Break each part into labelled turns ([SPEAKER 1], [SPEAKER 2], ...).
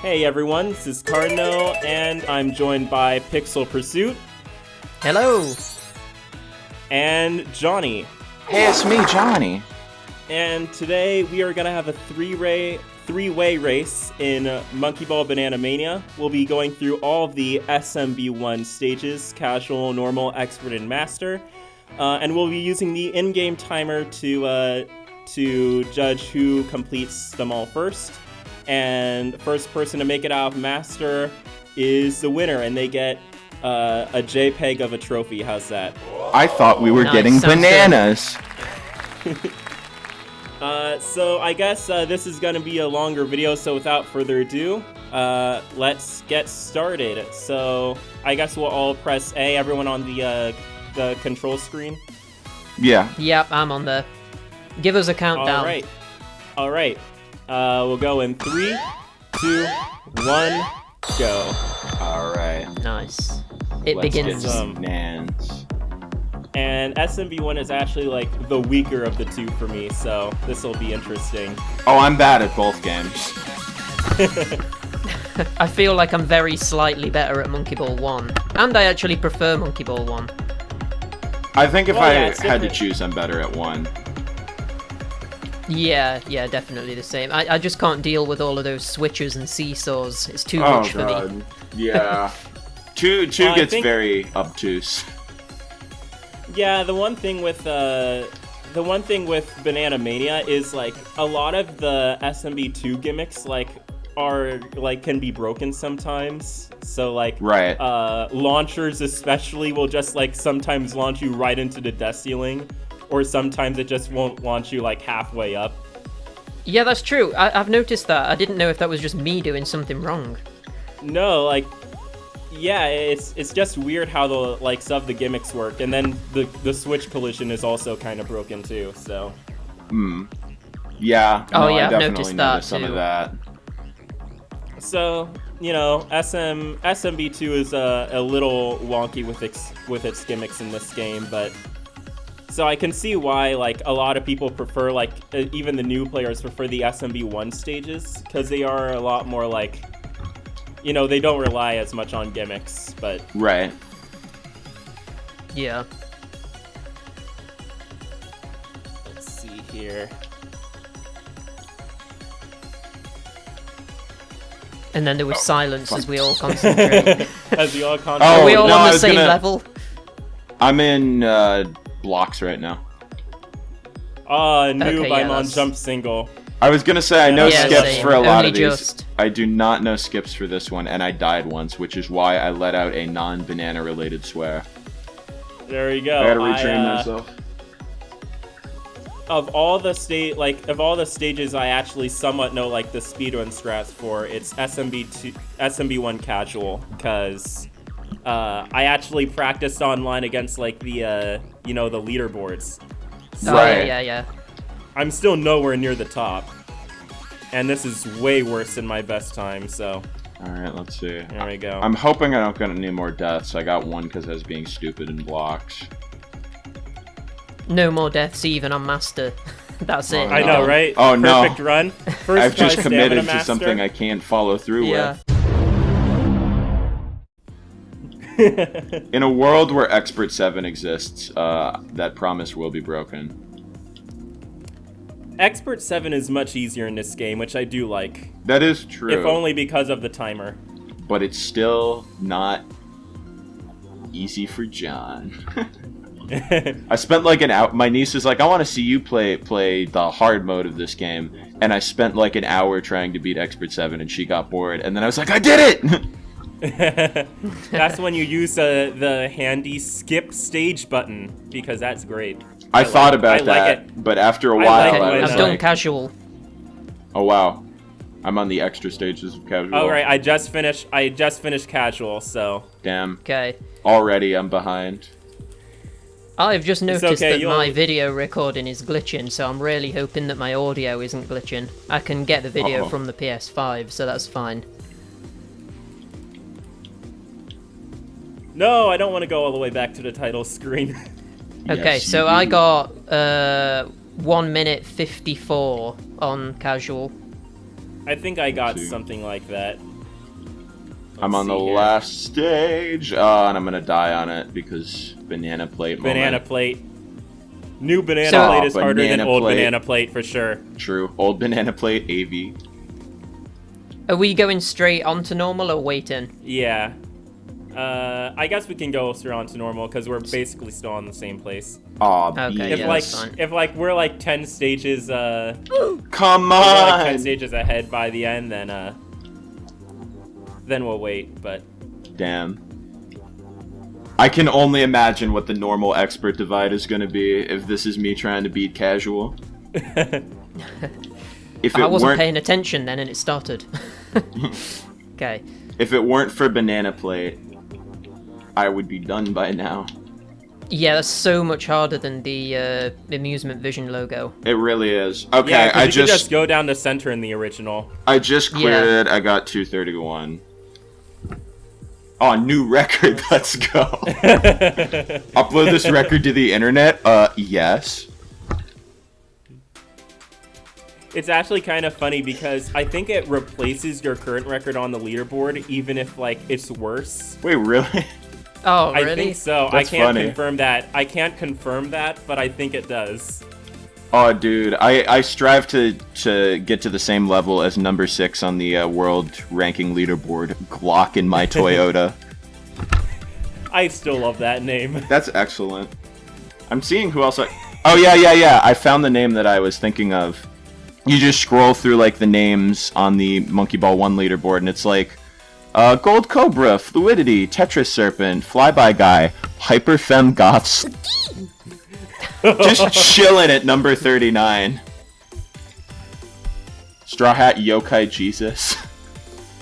[SPEAKER 1] Hey everyone, this is Kardino, and I'm joined by Pixel Pursuit.
[SPEAKER 2] Hello.
[SPEAKER 1] And Jonii.
[SPEAKER 3] Hey, it's me, Jonii.
[SPEAKER 1] And today we are going to have a three-way race in Monkey Ball Banana Mania. We'll be going through all of the SMB1 stages, Casual, Normal, Expert, and Master. And we'll be using the in-game timer to judge who completes them all first. And the first person to make it out of Master is the winner, and they get a JPEG of a trophy. How's that?
[SPEAKER 3] I thought we were getting bananas.
[SPEAKER 1] So I guess this is going to be a longer video, so without further ado, let's get started. So I guess we'll all press A, everyone on the control screen.
[SPEAKER 3] Yeah.
[SPEAKER 2] Yep, I'm on there. Give us a countdown.
[SPEAKER 1] All right. We'll go in 3, 2, 1, go.
[SPEAKER 3] All right.
[SPEAKER 2] Nice. It begins.
[SPEAKER 3] Get some bananas.
[SPEAKER 1] And SMB1 is actually like the weaker of the two for me, so this will be interesting.
[SPEAKER 3] Oh, I'm bad at both games.
[SPEAKER 2] I feel like I'm very slightly better at Monkey Ball 1, and I actually prefer Monkey Ball 1.
[SPEAKER 3] I think if I had to choose, I'm better at 1.
[SPEAKER 2] Yeah, definitely the same. I just can't deal with all of those switches and seesaws. It's too much for me.
[SPEAKER 3] Yeah. Two gets very obtuse.
[SPEAKER 1] Yeah, the one thing with Banana Mania is like a lot of the SMB2 gimmicks can be broken sometimes. So like launchers especially will just like sometimes launch you right into the death ceiling, or sometimes it just won't launch you like halfway up.
[SPEAKER 2] Yeah, that's true. I've noticed that. I didn't know if that was just me doing something wrong.
[SPEAKER 1] No, yeah, it's just weird how the some of the gimmicks work, and then the switch collision is also kind of broken too. So.
[SPEAKER 3] Yeah.
[SPEAKER 2] Oh
[SPEAKER 3] no,
[SPEAKER 2] yeah,
[SPEAKER 3] I
[SPEAKER 2] I've
[SPEAKER 3] definitely
[SPEAKER 2] noticed that
[SPEAKER 3] some
[SPEAKER 2] too.
[SPEAKER 3] of that.
[SPEAKER 1] So SMB2 is a little wonky with its gimmicks in this game, but. So I can see why, a lot of people prefer, even the new players prefer the SMB1 stages, because they are a lot more, they don't rely as much on gimmicks, but...
[SPEAKER 3] Right.
[SPEAKER 2] Yeah.
[SPEAKER 1] Let's see here.
[SPEAKER 2] And then there was silence as we all concentrate.
[SPEAKER 1] As we all concentrate.
[SPEAKER 2] Are we all on the same level?
[SPEAKER 3] I'm in, blocks right now.
[SPEAKER 1] Noob, I'm on jump single.
[SPEAKER 3] I was gonna say, I know skips for a lot of these.
[SPEAKER 2] Just...
[SPEAKER 3] I do not know skips for this one, and I died once, which is why I let out a non-banana related swear.
[SPEAKER 1] There you go.
[SPEAKER 3] I gotta retrain myself.
[SPEAKER 1] Of all the stages I actually somewhat know the speedrun strats for, it's SMB1 casual, because I actually practiced online against the the leaderboards.
[SPEAKER 2] So,
[SPEAKER 3] right.
[SPEAKER 2] Yeah.
[SPEAKER 1] I'm still nowhere near the top, and this is way worse than my best time. So.
[SPEAKER 3] All right, let's see.
[SPEAKER 1] There we go.
[SPEAKER 3] I'm hoping I don't get any more deaths. I got one because I was being stupid in blocks.
[SPEAKER 2] No more deaths even on Master. That's it.
[SPEAKER 1] I know, right?
[SPEAKER 3] Oh no!
[SPEAKER 1] Perfect run. First
[SPEAKER 3] I've just committed to
[SPEAKER 1] Master.
[SPEAKER 3] something I can't follow through with. In a world where Expert 7 exists, that promise will be broken.
[SPEAKER 1] Expert 7 is much easier in this game, which I do like.
[SPEAKER 3] That is true.
[SPEAKER 1] If only because of the timer.
[SPEAKER 3] But it's still not easy for John. I spent an hour. My niece is like, I want to see you play the hard mode of this game. And I spent an hour trying to beat Expert 7, and she got bored. And then I was like, I did it!
[SPEAKER 1] That's when you use the handy skip stage button, because that's great.
[SPEAKER 3] I thought about that, but after a while I was
[SPEAKER 2] I've done casual.
[SPEAKER 3] Oh wow, I'm on the extra stages of casual.
[SPEAKER 1] Oh right, I just finished casual, so.
[SPEAKER 3] Damn.
[SPEAKER 2] Okay.
[SPEAKER 3] Already I'm behind.
[SPEAKER 2] I've just noticed that my video recording is glitching, so I'm really hoping that my audio isn't glitching. I can get the video from the PS5, so that's fine.
[SPEAKER 1] No, I don't want to go all the way back to the title screen.
[SPEAKER 2] Okay, so I got 1 minute 54 on casual.
[SPEAKER 1] I think I got something like that.
[SPEAKER 3] I'm on the last stage. And I'm gonna die on it because banana plate.
[SPEAKER 1] Banana plate. New banana plate is harder than old banana plate for sure.
[SPEAKER 3] True. Old banana plate, AV.
[SPEAKER 2] Are we going straight onto normal or waiting?
[SPEAKER 1] Yeah. I guess we can go straight on to normal because we're basically still in the same place.
[SPEAKER 3] Aw,
[SPEAKER 2] okay,
[SPEAKER 1] if like we're like 10 stages
[SPEAKER 3] come on,
[SPEAKER 1] like 10 stages ahead by the end, then we'll wait, but
[SPEAKER 3] damn. I can only imagine what the normal expert divide is going to be if this is me trying to beat casual.
[SPEAKER 2] I wasn't paying attention then and it started. Okay.
[SPEAKER 3] If it weren't for banana plate, I would be done by now.
[SPEAKER 2] Yeah, that's so much harder than the Amusement Vision logo.
[SPEAKER 3] It really is. Okay,
[SPEAKER 1] yeah,
[SPEAKER 3] I
[SPEAKER 1] you could just go down the center in the original.
[SPEAKER 3] I just cleared it. I got 231. Oh, new record. Let's go. Upload this record to the internet? Yes.
[SPEAKER 1] It's actually kind of funny because I think it replaces your current record on the leaderboard, even if like it's worse.
[SPEAKER 3] Wait, really?
[SPEAKER 2] Oh, really?
[SPEAKER 1] I think so.
[SPEAKER 3] That's funny.
[SPEAKER 1] Confirm that. I can't confirm that, but I think it does.
[SPEAKER 3] Oh, dude, I strive to get to the same level as number 6 on the world ranking leaderboard, Glock in my Toyota.
[SPEAKER 1] I still love that name.
[SPEAKER 3] That's excellent. I'm seeing who else Oh, yeah. I found the name that I was thinking of. You just scroll through, like, the names on the Monkey Ball 1 leaderboard, and it's like, Gold Cobra, Fluidity, Tetris Serpent, Flyby Guy, Hyperfem Goths. Just chilling at number 39. Straw Hat Yokai Jesus.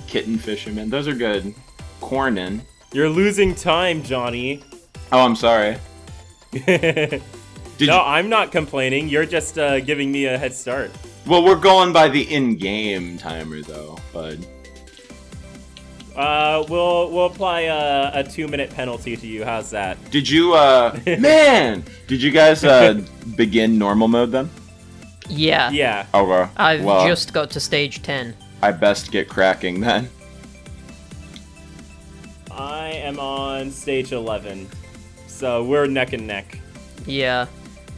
[SPEAKER 3] Kitten Fisherman. Those are good. Cornin.
[SPEAKER 1] You're losing time, Jonii.
[SPEAKER 3] Oh, I'm sorry.
[SPEAKER 1] I'm not complaining. You're just giving me a head start.
[SPEAKER 3] Well, we're going by the in-game timer, though, bud.
[SPEAKER 1] We'll apply a 2-minute penalty to you. How's that?
[SPEAKER 3] Did you, man! Did you guys, begin normal mode, then?
[SPEAKER 2] Yeah.
[SPEAKER 1] Yeah.
[SPEAKER 3] Okay.
[SPEAKER 2] I've just got to stage 10.
[SPEAKER 3] I best get cracking, then.
[SPEAKER 1] I am on stage 11. So we're neck and neck.
[SPEAKER 2] Yeah.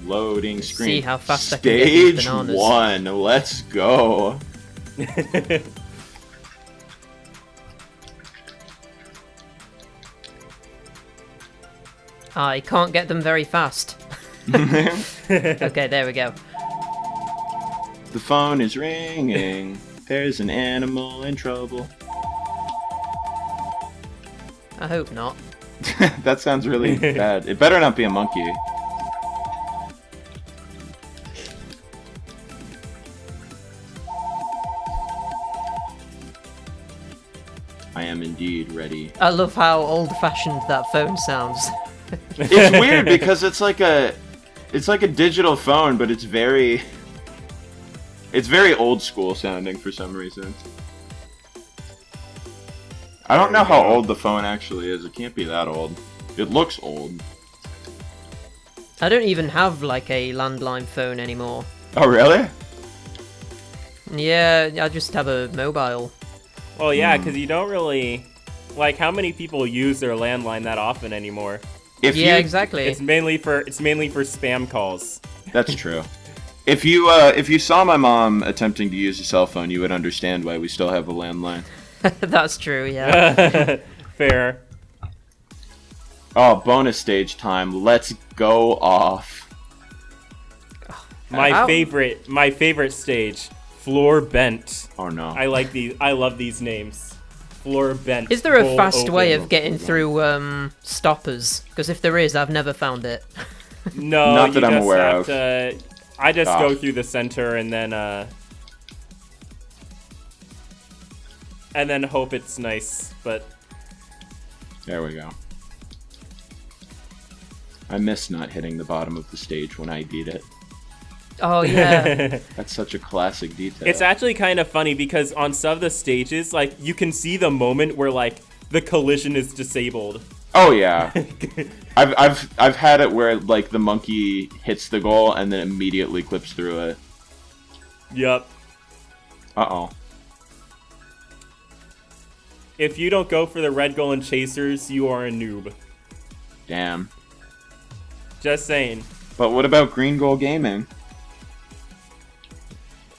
[SPEAKER 3] Loading screen.
[SPEAKER 2] See how fast I can get these
[SPEAKER 3] Stage
[SPEAKER 2] bananas.
[SPEAKER 3] 1. Let's go.
[SPEAKER 2] I can't get them very fast. Okay, there we go.
[SPEAKER 3] The phone is ringing. There's an animal in trouble.
[SPEAKER 2] I hope not.
[SPEAKER 3] That sounds really bad. It better not be a monkey. I am indeed ready.
[SPEAKER 2] I love how old-fashioned that phone sounds.
[SPEAKER 3] It's weird because it's like a digital phone, but it's very old school sounding for some reason. I don't know how old the phone actually is. It can't be that old. It looks old.
[SPEAKER 2] I don't even have like a landline phone anymore.
[SPEAKER 3] Oh, really?
[SPEAKER 2] Yeah, I just have a mobile.
[SPEAKER 1] Well, yeah, because you don't really... Like, how many people use their landline that often anymore?
[SPEAKER 2] Exactly.
[SPEAKER 1] It's mainly for spam calls.
[SPEAKER 3] That's true. If you saw my mom attempting to use a cell phone, you would understand why we still have a landline.
[SPEAKER 2] That's true, yeah.
[SPEAKER 1] Fair.
[SPEAKER 3] Oh, bonus stage time. Let's go off.
[SPEAKER 1] My favorite stage. Floor bent.
[SPEAKER 3] Oh no.
[SPEAKER 1] I love these names. Floor bent.
[SPEAKER 2] Is there a fast way of getting through stoppers? Because if there is, I've never found it.
[SPEAKER 1] No,
[SPEAKER 3] not that I'm aware of.
[SPEAKER 1] I just go through the center and then hope it's nice, but...
[SPEAKER 3] There we go. I miss not hitting the bottom of the stage when I beat it.
[SPEAKER 2] Oh, yeah.
[SPEAKER 3] That's such a classic detail.
[SPEAKER 1] It's actually kind of funny because on some of the stages, like, you can see the moment where, like, the collision is disabled.
[SPEAKER 3] Oh, yeah. I've had it where, like, the monkey hits the goal and then immediately clips through it.
[SPEAKER 1] Yep.
[SPEAKER 3] Uh-oh.
[SPEAKER 1] If you don't go for the red goal and chasers, you are a noob.
[SPEAKER 3] Damn.
[SPEAKER 1] Just saying.
[SPEAKER 3] But what about green goal gaming?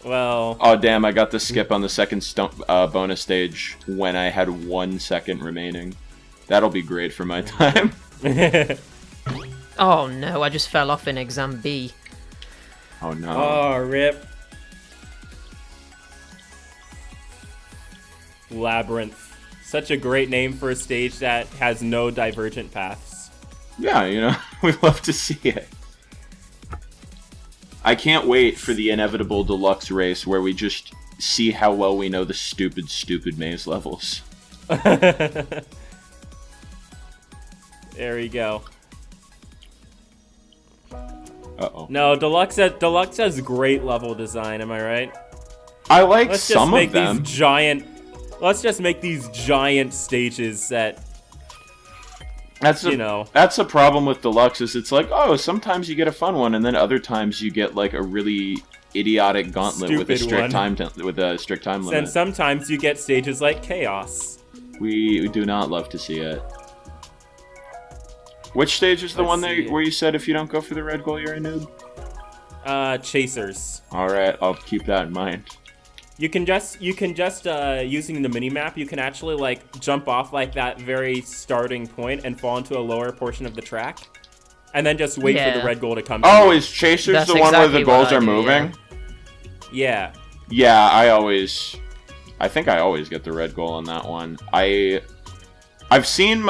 [SPEAKER 1] Well...
[SPEAKER 3] Oh, damn, I got the skip on the second bonus stage when I had 1 second remaining. That'll be great for my time.
[SPEAKER 2] Oh, no, I just fell off in exam B.
[SPEAKER 3] Oh, no.
[SPEAKER 1] Oh, rip. Labyrinth. Such a great name for a stage that has no divergent paths.
[SPEAKER 3] Yeah, you know, we love to see it. I can't wait for the inevitable deluxe race where we just see how well we know the stupid, stupid maze levels.
[SPEAKER 1] There we go.
[SPEAKER 3] Uh-oh.
[SPEAKER 1] No, Deluxe has great level design, am I right?
[SPEAKER 3] I like some of them.
[SPEAKER 1] Let's just make these giant stages that...
[SPEAKER 3] That's a problem with Deluxe, is it's like, oh, sometimes you get a fun one, and then other times you get like a really idiotic gauntlet with a strict time limit.
[SPEAKER 1] And sometimes you get stages like Chaos.
[SPEAKER 3] We do not love to see it. Which stage is the one where you said if you don't go for the red goal, you're a noob?
[SPEAKER 1] Chasers.
[SPEAKER 3] All right, I'll keep that in mind.
[SPEAKER 1] You can just using the mini map, you can actually like jump off like that very starting point and fall into a lower portion of the track, and then just wait for the red goal to come.
[SPEAKER 3] Oh, is Chasers the one where the goals are moving?
[SPEAKER 1] Yeah.
[SPEAKER 3] Yeah, I think I always get the red goal on that one. I've seen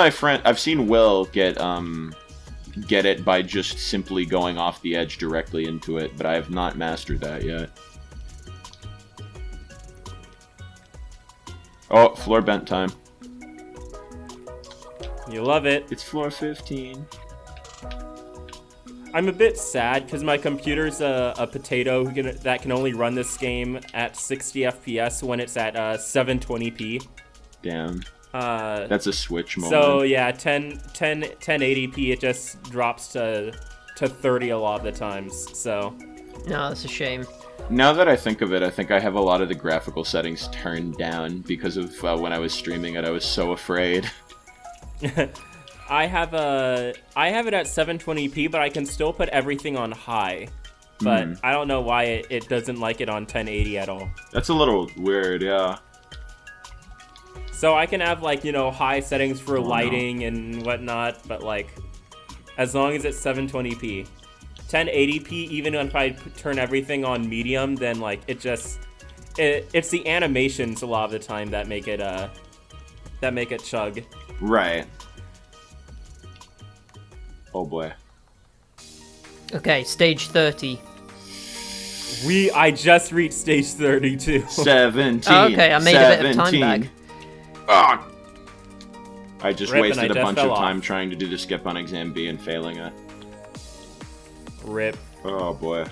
[SPEAKER 3] Will get it by just simply going off the edge directly into it, but I have not mastered that yet. Oh, floor bent time.
[SPEAKER 1] You love it.
[SPEAKER 3] It's floor 15.
[SPEAKER 1] I'm a bit sad because my computer's a potato that can only run this game at 60 FPS when it's at 720p.
[SPEAKER 3] Damn. That's a Switch moment.
[SPEAKER 1] So yeah, 1080p, it just drops to 30 a lot of the times. So.
[SPEAKER 2] No, that's a shame.
[SPEAKER 3] Now that I think of it, I think I have a lot of the graphical settings turned down because of when I was streaming it. I was so afraid.
[SPEAKER 1] I have it at 720p, but I can still put everything on high. But I don't know why it doesn't like it on 1080 at all.
[SPEAKER 3] That's a little weird, yeah.
[SPEAKER 1] So I can have like, high settings for lighting and whatnot, but like, as long as it's 720p. 1080p, even if I turn everything on medium, then like it's the animations a lot of the time that make it chug.
[SPEAKER 3] Right. Oh boy.
[SPEAKER 2] Okay, stage 30.
[SPEAKER 1] I just reached stage 32.
[SPEAKER 3] 17.
[SPEAKER 2] Oh, okay, I made 17. A bit of time back.
[SPEAKER 3] Ah! I just wasted a bunch of time trying to do the skip on exam B and failing it.
[SPEAKER 1] Rip.
[SPEAKER 3] Oh boy.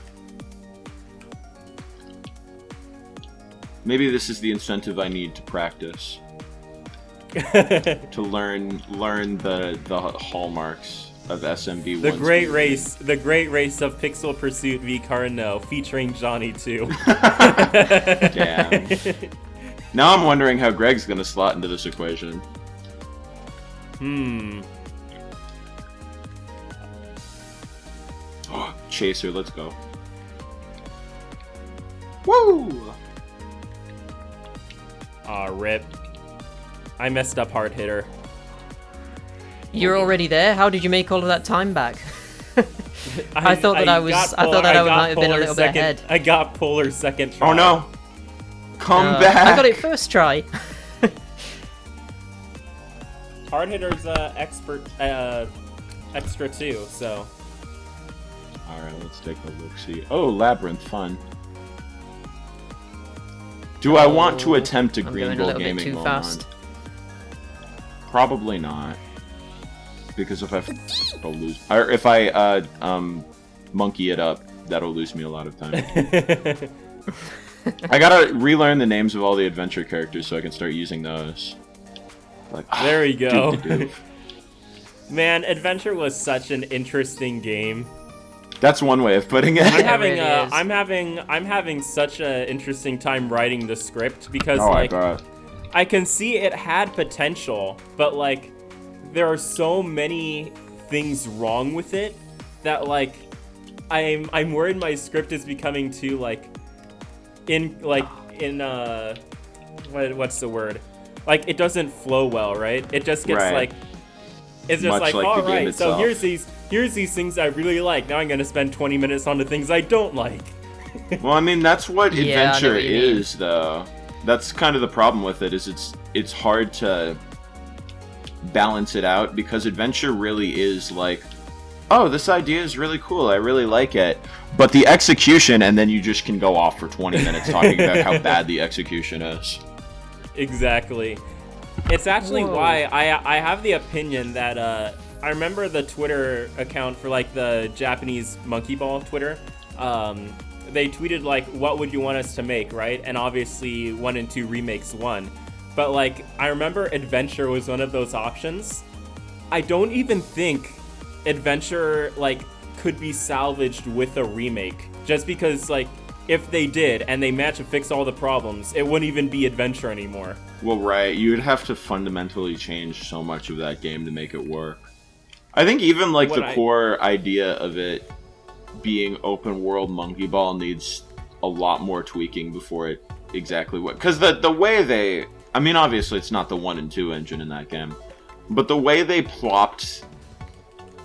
[SPEAKER 3] Maybe this is the incentive I need to practice. To learn the hallmarks of SMB1.
[SPEAKER 1] The great race of Pixel Pursuit v Kardino, featuring Jonii too.
[SPEAKER 3] Damn. Now I'm wondering how Greg's gonna slot into this equation. Chaser, let's go. Woo!
[SPEAKER 1] Aw, rip. I messed up hard hitter.
[SPEAKER 2] You're already there? How did you make all of that time back? I thought that I might have been a little bit ahead.
[SPEAKER 1] I got Polar second try.
[SPEAKER 3] Oh no! Come back!
[SPEAKER 2] I got it first try.
[SPEAKER 1] Hard hitter's extra too, so.
[SPEAKER 3] Alright, let's take a look-see. Oh, Labyrinth, fun. Do I want to attempt a green goal gaming mode?
[SPEAKER 2] Fast.
[SPEAKER 3] Probably not. Because if I'll lose, or if I monkey it up, that'll lose me a lot of time. I gotta relearn the names of all the adventure characters so I can start using those. Like,
[SPEAKER 1] there we go. Man, Adventure was such an interesting game.
[SPEAKER 3] That's one way of putting it.
[SPEAKER 1] I'm having such an interesting time writing the script because I can see it had potential, but like there are so many things wrong with it that like I'm worried my script is becoming too like what's the word? Like it doesn't flow well, right? It just gets like it's just
[SPEAKER 3] much
[SPEAKER 1] like all right, so
[SPEAKER 3] itself.
[SPEAKER 1] here's these things I really like. Now I'm gonna spend 20 minutes on the things I don't like.
[SPEAKER 3] Well, I mean that's what
[SPEAKER 2] Yeah,
[SPEAKER 3] adventure is, though. That's kind of the problem with it. Is it's hard to balance it out because adventure really is like, oh, this idea is really cool. I really like it. But the execution, and then you just can go off for 20 minutes talking about how bad the execution is.
[SPEAKER 1] Exactly. It's actually why I have the opinion that I remember the Twitter account for like the Japanese monkey ball Twitter. They tweeted like, what would you want us to make, right? And obviously 1 and 2 remakes won. But like, I remember adventure was one of those options. I don't even think adventure like could be salvaged with a remake, just because like if they did and they managed to fix all the problems, it wouldn't even be adventure anymore.
[SPEAKER 3] Well, right, you would have to fundamentally change so much of that game to make it work. I think even like core idea of it being open world monkey ball needs a lot more tweaking before it exactly what, because the way they, I mean obviously it's not the 1 and 2 engine in that game, but the way they plopped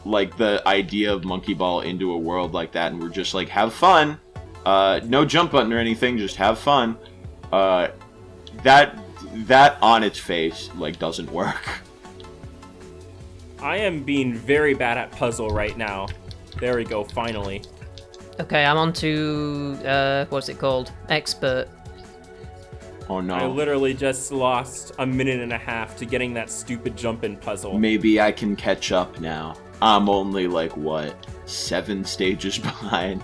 [SPEAKER 3] like the idea of monkey ball into a world like that and we're just like, have fun, no jump button or anything, just have fun, that on its face like doesn't work.
[SPEAKER 1] I am being very bad at puzzle right now. There we go, finally.
[SPEAKER 2] Okay, I'm on to, what's it called? Expert.
[SPEAKER 3] Oh no.
[SPEAKER 1] I literally just lost a minute and a half to getting that stupid jump-in puzzle.
[SPEAKER 3] Maybe I can catch up now. I'm only like, what, 7 stages behind?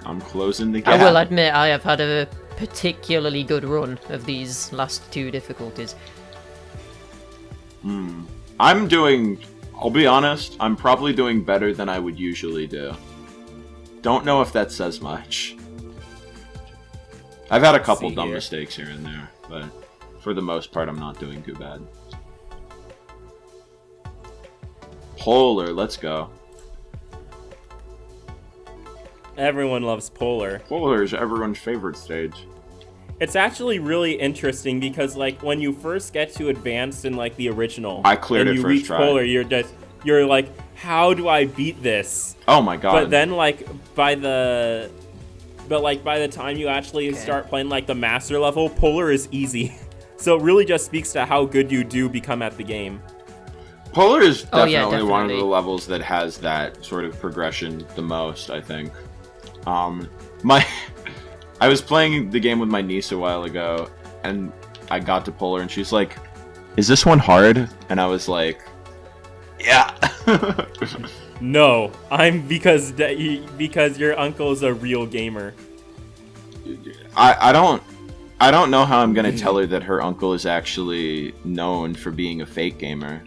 [SPEAKER 3] I'm closing the gap.
[SPEAKER 2] I will admit I have had a particularly good run of these last 2 difficulties.
[SPEAKER 3] I'm doing, I'll be honest, I'm probably doing better than I would usually do. Don't know if that says much. I've had a couple dumb mistakes here and there, but for the most part I'm not doing too bad. Polar, let's go.
[SPEAKER 1] Everyone loves Polar.
[SPEAKER 3] Polar is everyone's favorite stage.
[SPEAKER 1] It's actually really interesting because, like, when you first get to Advanced in, like, the original,
[SPEAKER 3] I cleared it
[SPEAKER 1] and you
[SPEAKER 3] first
[SPEAKER 1] reach
[SPEAKER 3] try.
[SPEAKER 1] Polar, you're like, how do I beat this?
[SPEAKER 3] Oh my god.
[SPEAKER 1] But then, like, by the time you actually start playing, like, the Master level, Polar is easy. So it really just speaks to how good you do become at the game.
[SPEAKER 3] Polar is definitely one of
[SPEAKER 2] definitely.
[SPEAKER 3] the levels that has that sort of progression the most, I think. I was playing the game with my niece a while ago, and I got to Polar, and she's like, "Is this one hard?" And I was like, "Yeah."
[SPEAKER 1] No, because your uncle is a real gamer.
[SPEAKER 3] I don't know how I'm gonna tell her that her uncle is actually known for being a fake gamer.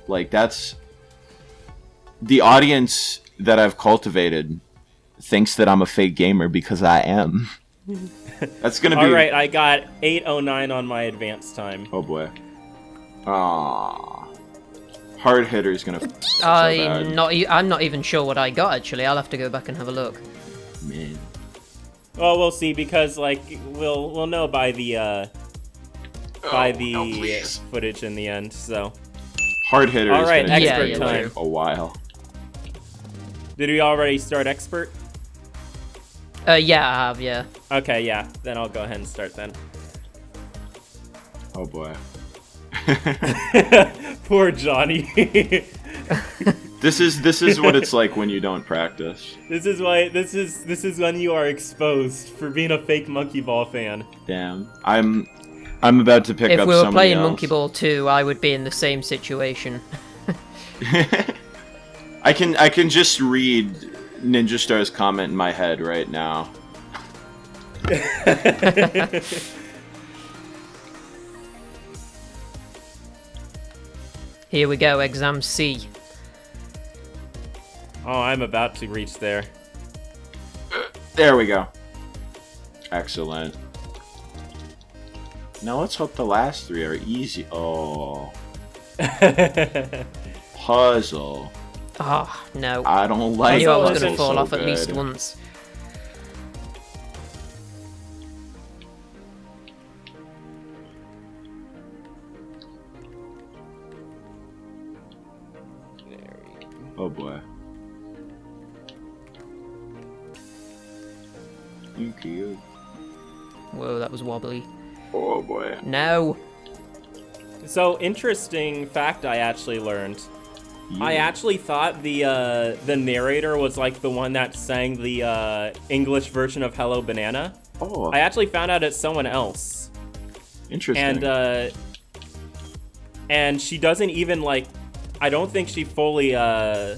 [SPEAKER 3] Like, that's the audience that I've cultivated thinks that I'm a fake gamer because I am. That's gonna be
[SPEAKER 1] alright. I got 809 on my advanced time.
[SPEAKER 3] Oh boy. Hard hitter is gonna.
[SPEAKER 2] I'm not even sure what I got actually. I'll have to go back and have a look.
[SPEAKER 3] Man.
[SPEAKER 1] Well, we'll see, because like we'll know by the footage in the end. So.
[SPEAKER 3] Hard hitter.
[SPEAKER 1] All right,
[SPEAKER 3] is gonna
[SPEAKER 1] expert
[SPEAKER 3] take
[SPEAKER 1] time.
[SPEAKER 3] like a while.
[SPEAKER 1] Did we already start expert?
[SPEAKER 2] Yeah, I have. Yeah.
[SPEAKER 1] Okay, yeah. Then I'll go ahead and start then.
[SPEAKER 3] Oh boy.
[SPEAKER 1] Poor Jonii.
[SPEAKER 3] This is what it's like when you don't practice.
[SPEAKER 1] This is when you are exposed for being a fake Monkey Ball fan.
[SPEAKER 3] Damn. I'm about to pick up
[SPEAKER 2] If we were
[SPEAKER 3] somebody
[SPEAKER 2] playing
[SPEAKER 3] else.
[SPEAKER 2] Monkey Ball 2, I would be in the same situation.
[SPEAKER 3] I can just read Ninja Star's comment in my head right now.
[SPEAKER 2] Here we go, exam C.
[SPEAKER 1] Oh, I'm about to reach there.
[SPEAKER 3] There we go. Excellent. Now let's hope the last 3 are easy. Oh. Puzzle.
[SPEAKER 2] Oh, no.
[SPEAKER 3] I don't like
[SPEAKER 2] I knew I was
[SPEAKER 3] puzzle
[SPEAKER 2] going to fall
[SPEAKER 3] so
[SPEAKER 2] off at
[SPEAKER 3] good.
[SPEAKER 2] least once.
[SPEAKER 3] Oh boy. Thank you.
[SPEAKER 2] Whoa, that was wobbly.
[SPEAKER 3] Oh boy.
[SPEAKER 2] No.
[SPEAKER 1] So, interesting fact I actually learned.
[SPEAKER 3] Yeah.
[SPEAKER 1] I actually thought the narrator was like the one that sang the English version of Hello Banana.
[SPEAKER 3] Oh.
[SPEAKER 1] I actually found out it's someone else.
[SPEAKER 3] Interesting.
[SPEAKER 1] And she doesn't even like. I don't think she fully. I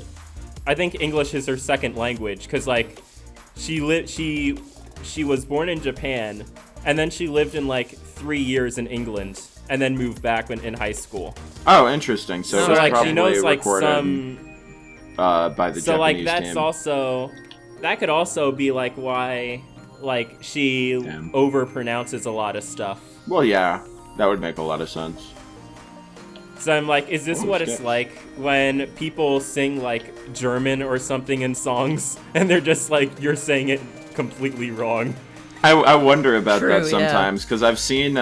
[SPEAKER 1] think English is her second language because like she was born in Japan and then she lived in like 3 years in England and then moved back in high school.
[SPEAKER 3] Oh, interesting. So it was
[SPEAKER 1] like
[SPEAKER 3] probably
[SPEAKER 1] she knows like
[SPEAKER 3] recorded
[SPEAKER 1] some.
[SPEAKER 3] by the
[SPEAKER 1] So
[SPEAKER 3] Japanese
[SPEAKER 1] like that's
[SPEAKER 3] team.
[SPEAKER 1] also that could also be like why like she overpronounces a lot of stuff.
[SPEAKER 3] Well, yeah, that would make a lot of sense.
[SPEAKER 1] So I'm like, is this what it's like when people sing like German or something in songs and they're just like, you're saying it completely wrong?
[SPEAKER 3] I wonder about
[SPEAKER 2] True,
[SPEAKER 3] that sometimes because I've seen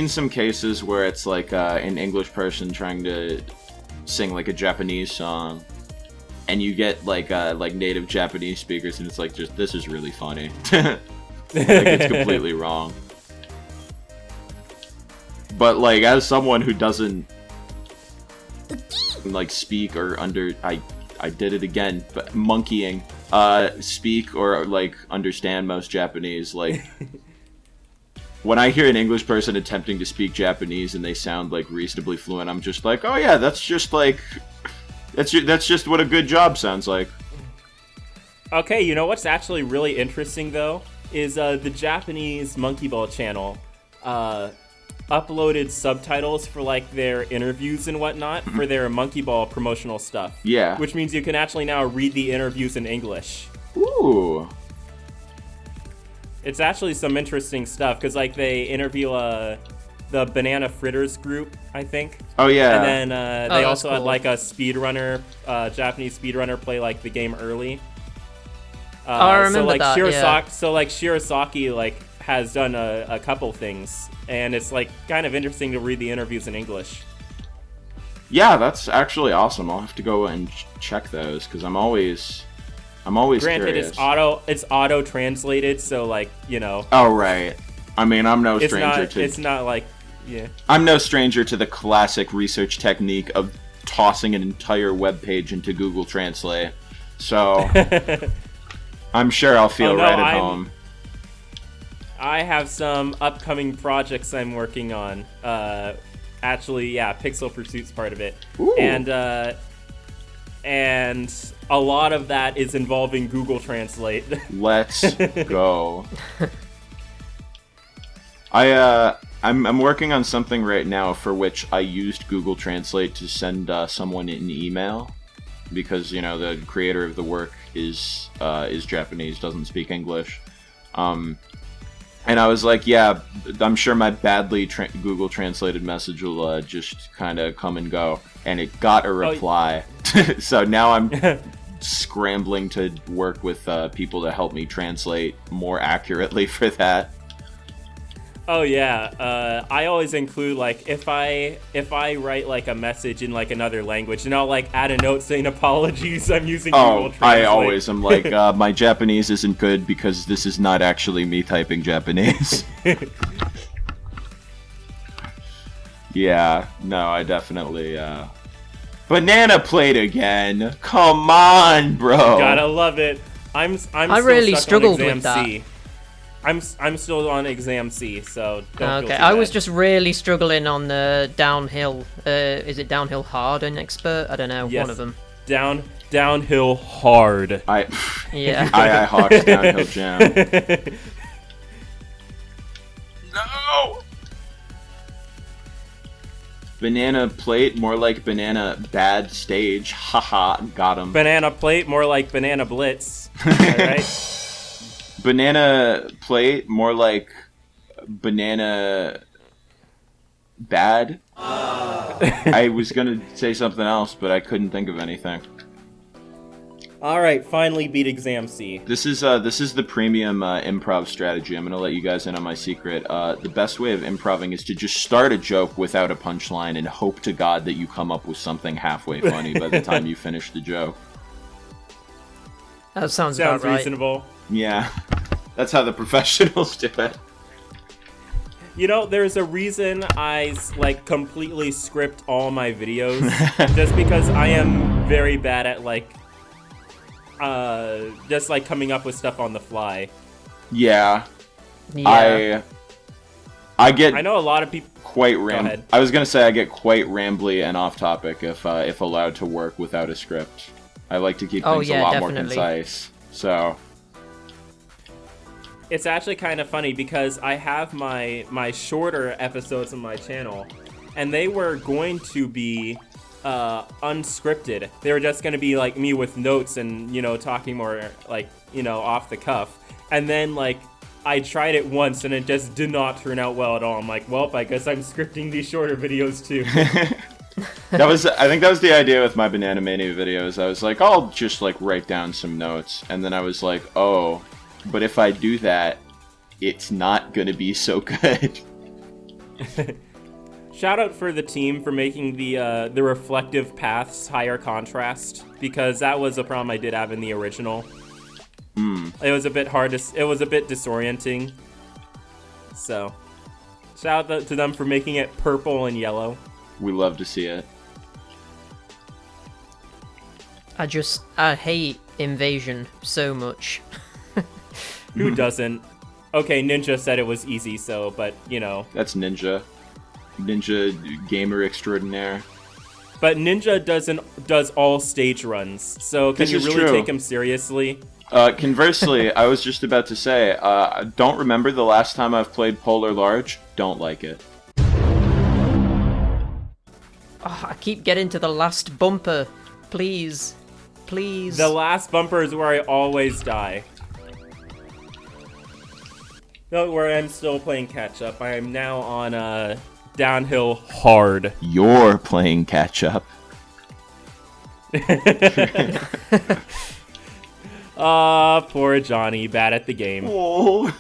[SPEAKER 3] some cases where it's like an English person trying to sing like a Japanese song, and you get like native Japanese speakers, and it's like just this is really funny. Like it's completely wrong. But like as someone who doesn't like speak or I did it again, but monkeying speak or like understand most Japanese, like when I hear an English person attempting to speak Japanese and they sound like reasonably fluent, I'm just like, oh yeah, that's just what a good job sounds like.
[SPEAKER 1] Okay, you know what's actually really interesting though is the Japanese Monkey Ball channel uploaded subtitles for like their interviews and whatnot for their Monkey Ball promotional stuff.
[SPEAKER 3] Yeah.
[SPEAKER 1] Which means you can actually now read the interviews in English.
[SPEAKER 3] Ooh.
[SPEAKER 1] It's actually some interesting stuff because like they interview the Banana Fritters group, I think.
[SPEAKER 3] Oh yeah.
[SPEAKER 1] And then they also
[SPEAKER 2] cool.
[SPEAKER 1] had like a speedrunner, Japanese speedrunner play like the game early.
[SPEAKER 2] I remember
[SPEAKER 1] so, like,
[SPEAKER 2] that, yeah.
[SPEAKER 1] So like Shirasaki like has done a couple things, and it's like kind of interesting to read the interviews in English.
[SPEAKER 3] Yeah, that's actually awesome. I'll have to go and check those because I'm always
[SPEAKER 1] Granted,
[SPEAKER 3] curious.
[SPEAKER 1] it's auto translated, so like you know.
[SPEAKER 3] Oh right. I mean, I'm no stranger to.
[SPEAKER 1] It's not like yeah.
[SPEAKER 3] I'm no stranger to the classic research technique of tossing an entire web page into Google Translate. So I'm sure I'll feel right at home.
[SPEAKER 1] I have some upcoming projects I'm working on. Actually, yeah, Pixel Pursuit's part of it.
[SPEAKER 3] Ooh.
[SPEAKER 1] And a lot of that is involving Google Translate.
[SPEAKER 3] Let's go. I'm working on something right now for which I used Google Translate to send someone an email because you know the creator of the work is Japanese, doesn't speak English. And I was like, yeah, I'm sure my badly Google translated message will just kind of come and go. And it got a reply. So now I'm scrambling to work with people to help me translate more accurately for that.
[SPEAKER 1] Oh yeah, I always include like if I write like a message in like another language, and I'll like add a note saying apologies. I'm using Google Translate.
[SPEAKER 3] I always am like my Japanese isn't good because this is not actually me typing Japanese. Yeah, no, I definitely. Banana plate again. Come on, bro.
[SPEAKER 1] Gotta love it. I
[SPEAKER 2] really
[SPEAKER 1] stuck
[SPEAKER 2] struggled
[SPEAKER 1] on exam
[SPEAKER 2] with that.
[SPEAKER 1] C. I'm still on exam C, so don't feel
[SPEAKER 2] Okay,
[SPEAKER 1] too
[SPEAKER 2] I was
[SPEAKER 1] bad.
[SPEAKER 2] just really struggling on the downhill. Is it downhill hard and expert? I don't know.
[SPEAKER 1] Yes.
[SPEAKER 2] One of them.
[SPEAKER 1] Downhill hard.
[SPEAKER 2] Yeah.
[SPEAKER 3] I Hawks downhill jam. No. Banana plate, more like banana bad stage. Haha, got him.
[SPEAKER 1] Banana plate, more like banana blitz. All right.
[SPEAKER 3] Banana plate, more like banana bad. I was gonna say something else, but I couldn't think of anything.
[SPEAKER 1] All right, finally beat Exam C.
[SPEAKER 3] This is the premium improv strategy. I'm gonna let you guys in on my secret. The best way of improving is to just start a joke without a punchline and hope to God that you come up with something halfway funny by the time you finish the joke.
[SPEAKER 2] That sounds about right.
[SPEAKER 1] Reasonable.
[SPEAKER 3] Yeah, that's how the professionals do it.
[SPEAKER 1] You know, there's a reason I like completely script all my videos, just because I am very bad at like. Just like coming up with stuff on the fly.
[SPEAKER 3] Yeah. I get.
[SPEAKER 1] I know a lot of people.
[SPEAKER 3] Quite I was gonna say I get quite rambly and off topic if allowed to work without a script. I like to keep things a lot more concise. So.
[SPEAKER 1] It's actually kind of funny because I have my shorter episodes on my channel, and they were going to be. Unscripted. They were just gonna be like me with notes and, you know, talking more like, you know, off the cuff. And then like I tried it once and it just did not turn out well at all. I'm like, well, I guess I'm scripting these shorter videos too.
[SPEAKER 3] I think that was the idea with my Banana Mania videos. I was like, I'll just like write down some notes, and then I was like, oh, but if I do that, it's not gonna be so good.
[SPEAKER 1] Shout out for the team for making the reflective paths higher contrast, because that was a problem I did have in the original. It was a bit hard it was a bit disorienting. So, shout out to them for making it purple and yellow.
[SPEAKER 3] We love to see it.
[SPEAKER 2] I hate Invasion so much.
[SPEAKER 1] Who doesn't? Okay, Ninja said it was easy, so, but, you know.
[SPEAKER 3] That's Ninja gamer extraordinaire.
[SPEAKER 1] But Ninja does all stage runs, so can you really take him seriously?
[SPEAKER 3] Conversely, I was just about to say, don't remember the last time I've played Polar Large. Don't like it.
[SPEAKER 2] Oh, I keep getting to the last bumper. Please. Please.
[SPEAKER 1] The last bumper is where I always die. Don't worry, I'm still playing catch up. I am now on downhill hard.
[SPEAKER 3] You're playing catch up.
[SPEAKER 1] Poor Johnny, bad at the game.
[SPEAKER 3] Oh.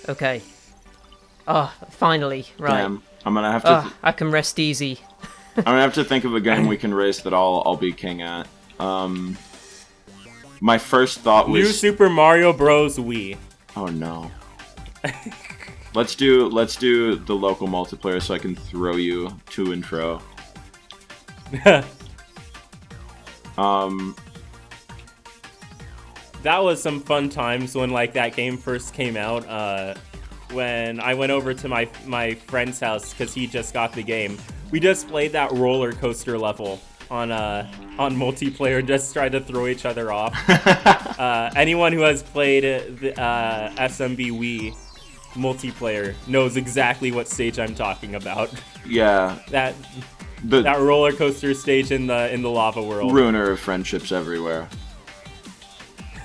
[SPEAKER 2] Okay. Finally, right.
[SPEAKER 3] Damn, I'm gonna have to.
[SPEAKER 2] I can rest easy.
[SPEAKER 3] I'm gonna have to think of a game we can race that I'll be king at. My first thought was
[SPEAKER 1] New Super Mario Bros. Wii.
[SPEAKER 3] Oh no. Let's do the local multiplayer so I can throw you to and fro.
[SPEAKER 1] That was some fun times when like that game first came out. When I went over to my friend's house because he just got the game. We just played that roller coaster level on multiplayer, just tried to throw each other off. Anyone who has played the SMB Wii multiplayer knows exactly what stage I'm talking about.
[SPEAKER 3] Yeah.
[SPEAKER 1] That roller coaster stage in the lava world.
[SPEAKER 3] Ruiner of friendships everywhere.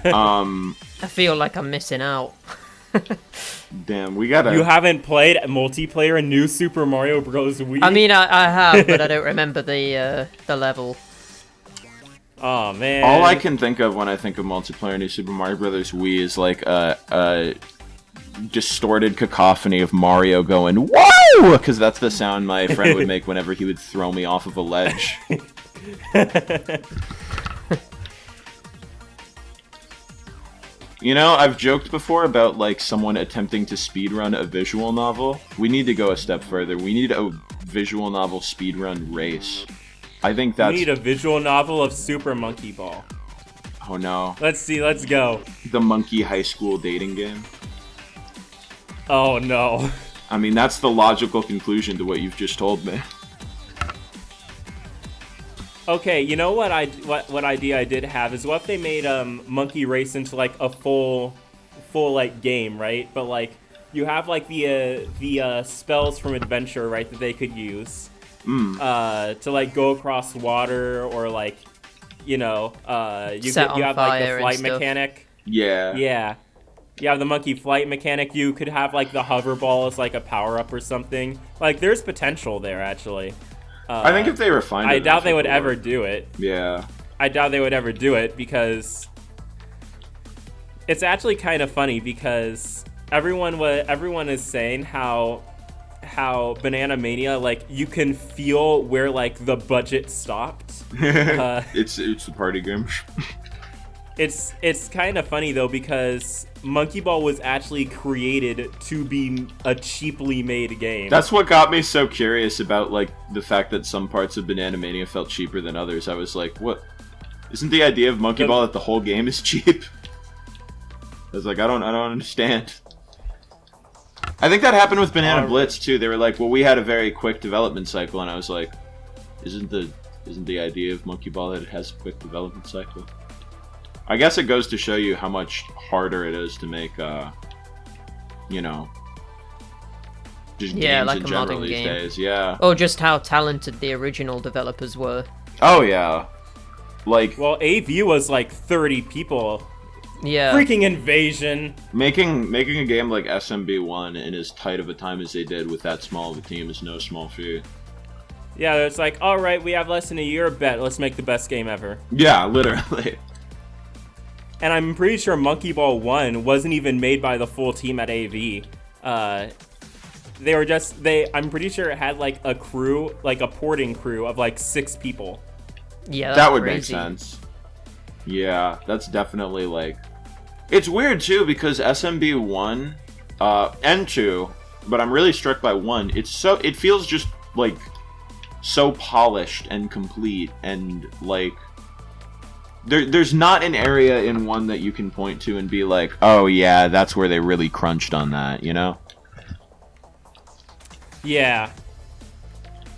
[SPEAKER 2] I feel like I'm missing out.
[SPEAKER 3] Damn, we gotta...
[SPEAKER 1] You haven't played multiplayer in New Super Mario Bros. Wii?
[SPEAKER 2] I mean, I have, but I don't remember the level.
[SPEAKER 1] Oh, man.
[SPEAKER 3] All I can think of when I think of multiplayer in New Super Mario Bros. Wii is like a distorted cacophony of Mario going, whoa! Because that's the sound my friend would make whenever he would throw me off of a ledge. You know, I've joked before about, like, someone attempting to speedrun a visual novel. We need to go a step further. We need a visual novel speedrun race. I think that's...
[SPEAKER 1] We need a visual novel of Super Monkey Ball.
[SPEAKER 3] Oh, no.
[SPEAKER 1] Let's see, let's go.
[SPEAKER 3] The monkey high school dating game.
[SPEAKER 1] Oh, no.
[SPEAKER 3] I mean, that's the logical conclusion to what you've just told me.
[SPEAKER 1] Okay, you know what idea I did have is what if they made Monkey Race into like a full like game, right? But like you have like the spells from Adventure, right, that they could use to like go across water, or like, you know, you have like the flight mechanic.
[SPEAKER 3] Yeah.
[SPEAKER 1] Yeah. You have the monkey flight mechanic. You could have like the hover ball as like a power up or something. Like there's potential there actually.
[SPEAKER 3] I think if they refined it,
[SPEAKER 1] I doubt they would ever do it.
[SPEAKER 3] Yeah.
[SPEAKER 1] I doubt they would ever do it because it's actually kind of funny because everyone is saying how Banana Mania, like, you can feel where like the budget stopped.
[SPEAKER 3] It's the party game.
[SPEAKER 1] It's kind of funny though because Monkey Ball was actually created to be a cheaply made game.
[SPEAKER 3] That's what got me so curious about like the fact that some parts of Banana Mania felt cheaper than others. I was like, what? Isn't the idea of Monkey Ball that the whole game is cheap? I was like, I don't understand. I think that happened with Banana Blitz too. They were like, well, we had a very quick development cycle, and I was like, isn't the idea of Monkey Ball that it has a quick development cycle? I guess it goes to show you how much harder it is to make, you know, just games
[SPEAKER 2] like
[SPEAKER 3] in
[SPEAKER 2] a
[SPEAKER 3] general
[SPEAKER 2] modern
[SPEAKER 3] these
[SPEAKER 2] game.
[SPEAKER 3] days. Yeah.
[SPEAKER 2] Or just how talented the original developers were.
[SPEAKER 3] Oh yeah. Like,
[SPEAKER 1] well, AV was like 30 people.
[SPEAKER 2] Yeah.
[SPEAKER 1] Freaking invasion.
[SPEAKER 3] Making a game like SMB1 in as tight of a time as they did with that small of a team is no small feat.
[SPEAKER 1] Yeah, it's like, all right, we have less than a year, bet let's make the best game ever.
[SPEAKER 3] Yeah, literally.
[SPEAKER 1] And I'm pretty sure Monkey Ball 1 wasn't even made by the full team at AV. They were just, I'm pretty sure it had like a crew, like a porting crew of like 6 people.
[SPEAKER 2] Yeah,
[SPEAKER 3] that would
[SPEAKER 2] crazy.
[SPEAKER 3] make sense. Yeah, that's definitely like... It's weird too because SMB 1 and 2, but I'm really struck by 1. It feels just like so polished and complete, and like there's not an area in 1 that you can point to and be like, oh yeah, that's where they really crunched on that, you know?
[SPEAKER 1] Yeah.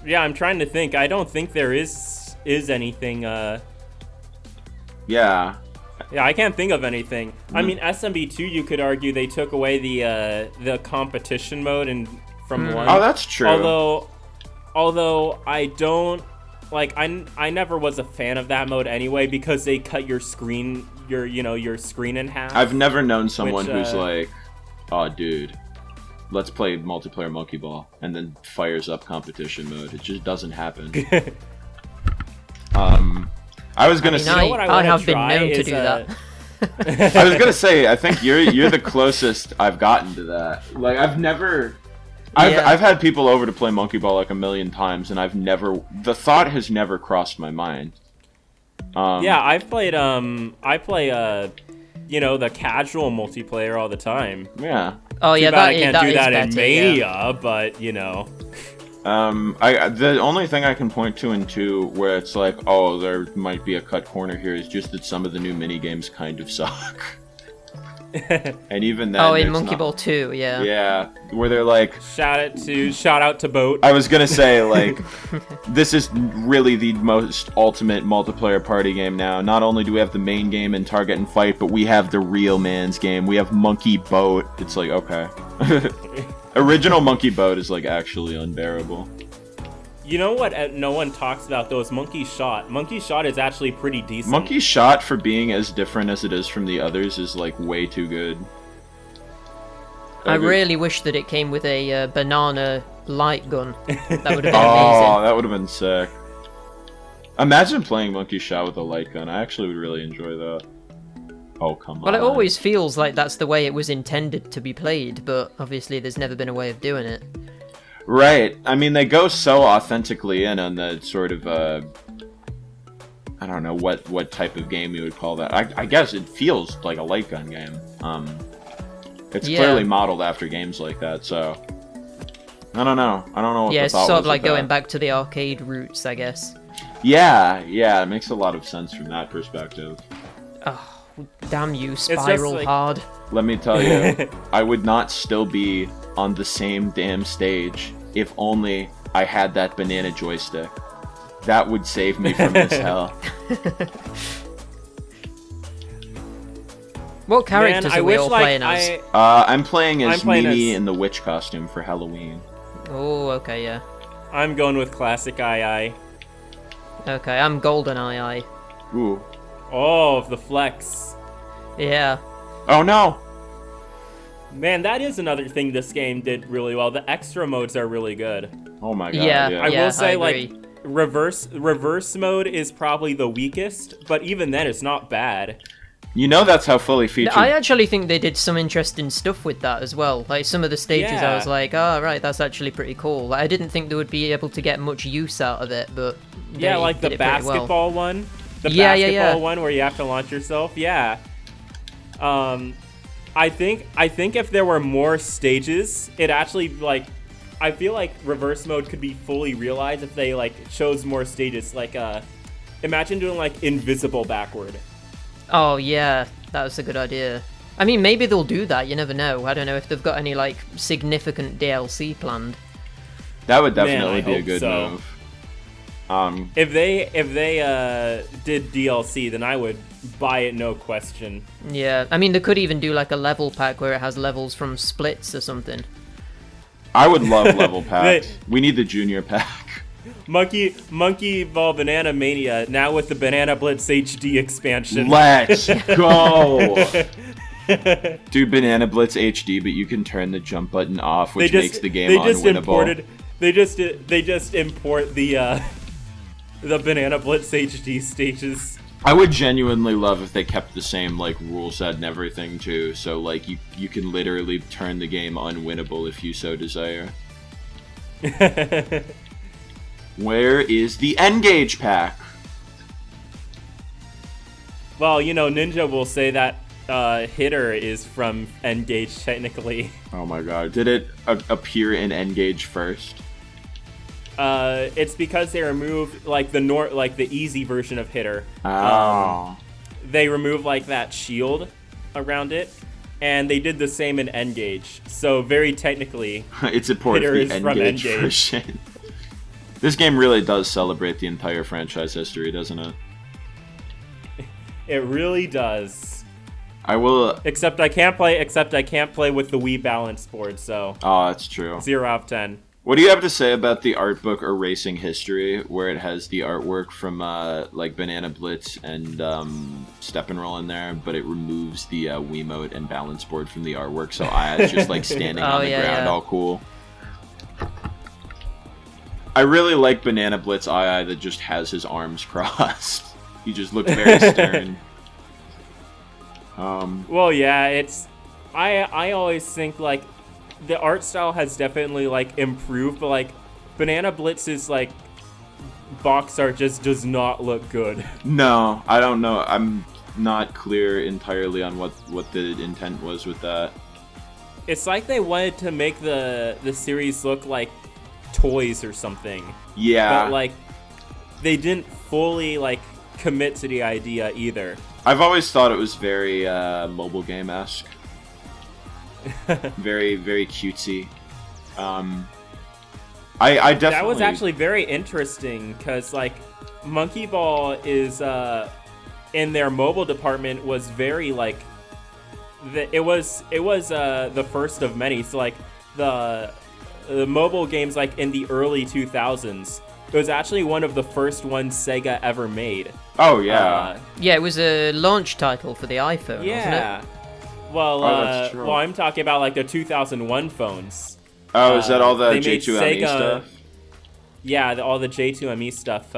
[SPEAKER 1] Yeah, I'm trying to think. I don't think there is anything.
[SPEAKER 3] Yeah.
[SPEAKER 1] Yeah, I can't think of anything. I mean, SMB2, you could argue they took away the competition mode from 1.
[SPEAKER 3] Oh, that's true.
[SPEAKER 1] Although I don't like, I never was a fan of that mode anyway because they cut your screen in half.
[SPEAKER 3] I've never known someone who's like, oh dude, let's play multiplayer Monkey Ball, and then fires up competition mode. It just doesn't happen. I was gonna say,
[SPEAKER 2] I have been known to do that.
[SPEAKER 3] I was gonna say, I think you're the closest I've gotten to that. Like, I've had people over to play Monkey Ball like a million times, and the thought has never crossed my mind.
[SPEAKER 1] Yeah, I play the casual multiplayer all the time.
[SPEAKER 3] Yeah.
[SPEAKER 2] Oh yeah,
[SPEAKER 1] I can't do that in
[SPEAKER 2] better,
[SPEAKER 1] Mania,
[SPEAKER 2] yeah.
[SPEAKER 1] but
[SPEAKER 3] the only thing I can point to in 2 where it's like, oh, there might be a cut corner here is just that some of the new mini games kind of suck. And even then,
[SPEAKER 2] in Monkey Ball 2, yeah.
[SPEAKER 3] Yeah, where they're like,
[SPEAKER 1] shout out to Boat.
[SPEAKER 3] I was gonna say, like, this is really the most ultimate multiplayer party game now. Not only do we have the main game and target and fight, but we have the real man's game. We have Monkey Boat. It's like, okay. Original Monkey Boat is like actually unbearable.
[SPEAKER 1] You know what no one talks about though is Monkey Shot. Monkey Shot is actually pretty decent.
[SPEAKER 3] Monkey Shot, for being as different as it is from the others, is like way too good.
[SPEAKER 2] I really wish that it came with a banana light gun. That would have been amazing.
[SPEAKER 3] Oh, that would have been sick. Imagine playing Monkey Shot with a light gun. I actually would really enjoy that. Oh, come on.
[SPEAKER 2] Well, it always feels like that's the way it was intended to be played, but obviously there's never been a way of doing it.
[SPEAKER 3] Right. I mean, they go so authentically in on the sort of, I don't know what type of game you would call that. I guess it feels like a light gun game. It's clearly modeled after games like that, so... I don't know. I don't know what the
[SPEAKER 2] it's
[SPEAKER 3] thought
[SPEAKER 2] sort
[SPEAKER 3] was
[SPEAKER 2] of like
[SPEAKER 3] with
[SPEAKER 2] going
[SPEAKER 3] that.
[SPEAKER 2] back to the arcade roots, I guess.
[SPEAKER 3] Yeah, it makes a lot of sense from that perspective.
[SPEAKER 2] Oh, damn you, Spiral Hard.
[SPEAKER 3] Let me tell you, I would not still be on the same damn stage if only I had that banana joystick. That would save me from this hell.
[SPEAKER 2] What characters are we all playing as?
[SPEAKER 3] I'm playing as Mimi in the witch costume for Halloween.
[SPEAKER 2] Oh, okay, yeah.
[SPEAKER 1] I'm going with classic II.
[SPEAKER 2] Okay, I'm Golden II.
[SPEAKER 3] Ooh.
[SPEAKER 1] Oh, the flex.
[SPEAKER 2] Yeah.
[SPEAKER 3] Oh no!
[SPEAKER 1] Man, that is another thing this game did really well. The extra modes are really good.
[SPEAKER 3] Oh my god.
[SPEAKER 2] Yeah,
[SPEAKER 3] Yeah.
[SPEAKER 1] I will say,
[SPEAKER 2] agree.
[SPEAKER 1] like, reverse mode is probably the weakest, but even then, it's not bad.
[SPEAKER 3] You know that's how fully featured.
[SPEAKER 2] I actually think they did some interesting stuff with that as well. Like some of the stages, I was like, oh, right, that's actually pretty cool. Like, I didn't think they would be able to get much use out of it, but
[SPEAKER 1] yeah, like the basketball one. The basketball one where you have to launch yourself. Yeah. I think if there were more stages, it actually, like, I feel like reverse mode could be fully realized if they, like, chose more stages. Like, imagine doing, like, invisible backward.
[SPEAKER 2] Oh, yeah, that was a good idea. I mean, maybe they'll do that, you never know. I don't know if they've got any, like, significant DLC planned.
[SPEAKER 3] That would definitely be a good move.
[SPEAKER 1] If they did DLC, then I would buy it, no question.
[SPEAKER 2] Yeah, I mean, they could even do, like, a level pack where it has levels from Splits or something.
[SPEAKER 3] I would love level packs. We need the junior pack.
[SPEAKER 1] Monkey Ball Banana Mania, now with the Banana Blitz HD expansion.
[SPEAKER 3] Let's go! Do Banana Blitz HD, but you can turn the jump button off, which makes the game unwinnable.
[SPEAKER 1] They just import the Banana Blitz HD stages.
[SPEAKER 3] I would genuinely love if they kept the same, like, rule set and everything too. So, like, you can literally turn the game unwinnable if you so desire. Where is the N-Gage pack?
[SPEAKER 1] Well, you know, Ninja will say that Hitter is from N-Gage technically.
[SPEAKER 3] Oh my god. Did it appear in N-Gage first?
[SPEAKER 1] It's because they removed, like, the easy version of Hitter.
[SPEAKER 3] Oh.
[SPEAKER 1] They removed, like, that shield around it, and they did the same in N-Gage. So, very technically,
[SPEAKER 3] it's a port of
[SPEAKER 1] Hitter
[SPEAKER 3] the
[SPEAKER 1] is from
[SPEAKER 3] N-Gage
[SPEAKER 1] N-Gage.
[SPEAKER 3] version. This game really does celebrate the entire franchise history, doesn't it?
[SPEAKER 1] It really does.
[SPEAKER 3] I will.
[SPEAKER 1] Except I can't play with the Wii balance board. So.
[SPEAKER 3] Oh, that's true.
[SPEAKER 1] 0 out of 10.
[SPEAKER 3] What do you have to say about the art book Erasing History, where it has the artwork from like Banana Blitz and Step and Roll in there, but it removes the Wiimote and balance board from the artwork, so Aya's just like standing on the ground, all cool. I really like Banana Blitz II that just has his arms crossed. He just looks very stern.
[SPEAKER 1] Well, yeah, it's... I always think, like, the art style has definitely, like, improved, but, like, Banana Blitz's, like, box art just does not look good.
[SPEAKER 3] No, I don't know. I'm not clear entirely on what the intent was with that.
[SPEAKER 1] It's like they wanted to make the series look like toys or something.
[SPEAKER 3] Yeah.
[SPEAKER 1] But, like, they didn't fully, like, commit to the idea either.
[SPEAKER 3] I've always thought it was very mobile game-esque. Very, very cutesy. I definitely...
[SPEAKER 1] That was actually very interesting, because, like, Monkey Ball is, in their mobile department, was very, like... It was the first of many. So, like, the mobile games, like, in the early 2000s, it was actually one of the first ones Sega ever made.
[SPEAKER 3] Oh, yeah.
[SPEAKER 2] Yeah, it was a launch title for the iPhone, wasn't it?
[SPEAKER 1] Well,
[SPEAKER 3] that's true.
[SPEAKER 1] well, I'm talking about, like, the 2001 phones.
[SPEAKER 3] Oh, is that all the
[SPEAKER 1] they made
[SPEAKER 3] J2ME stuff?
[SPEAKER 1] Yeah, all the J2ME stuff.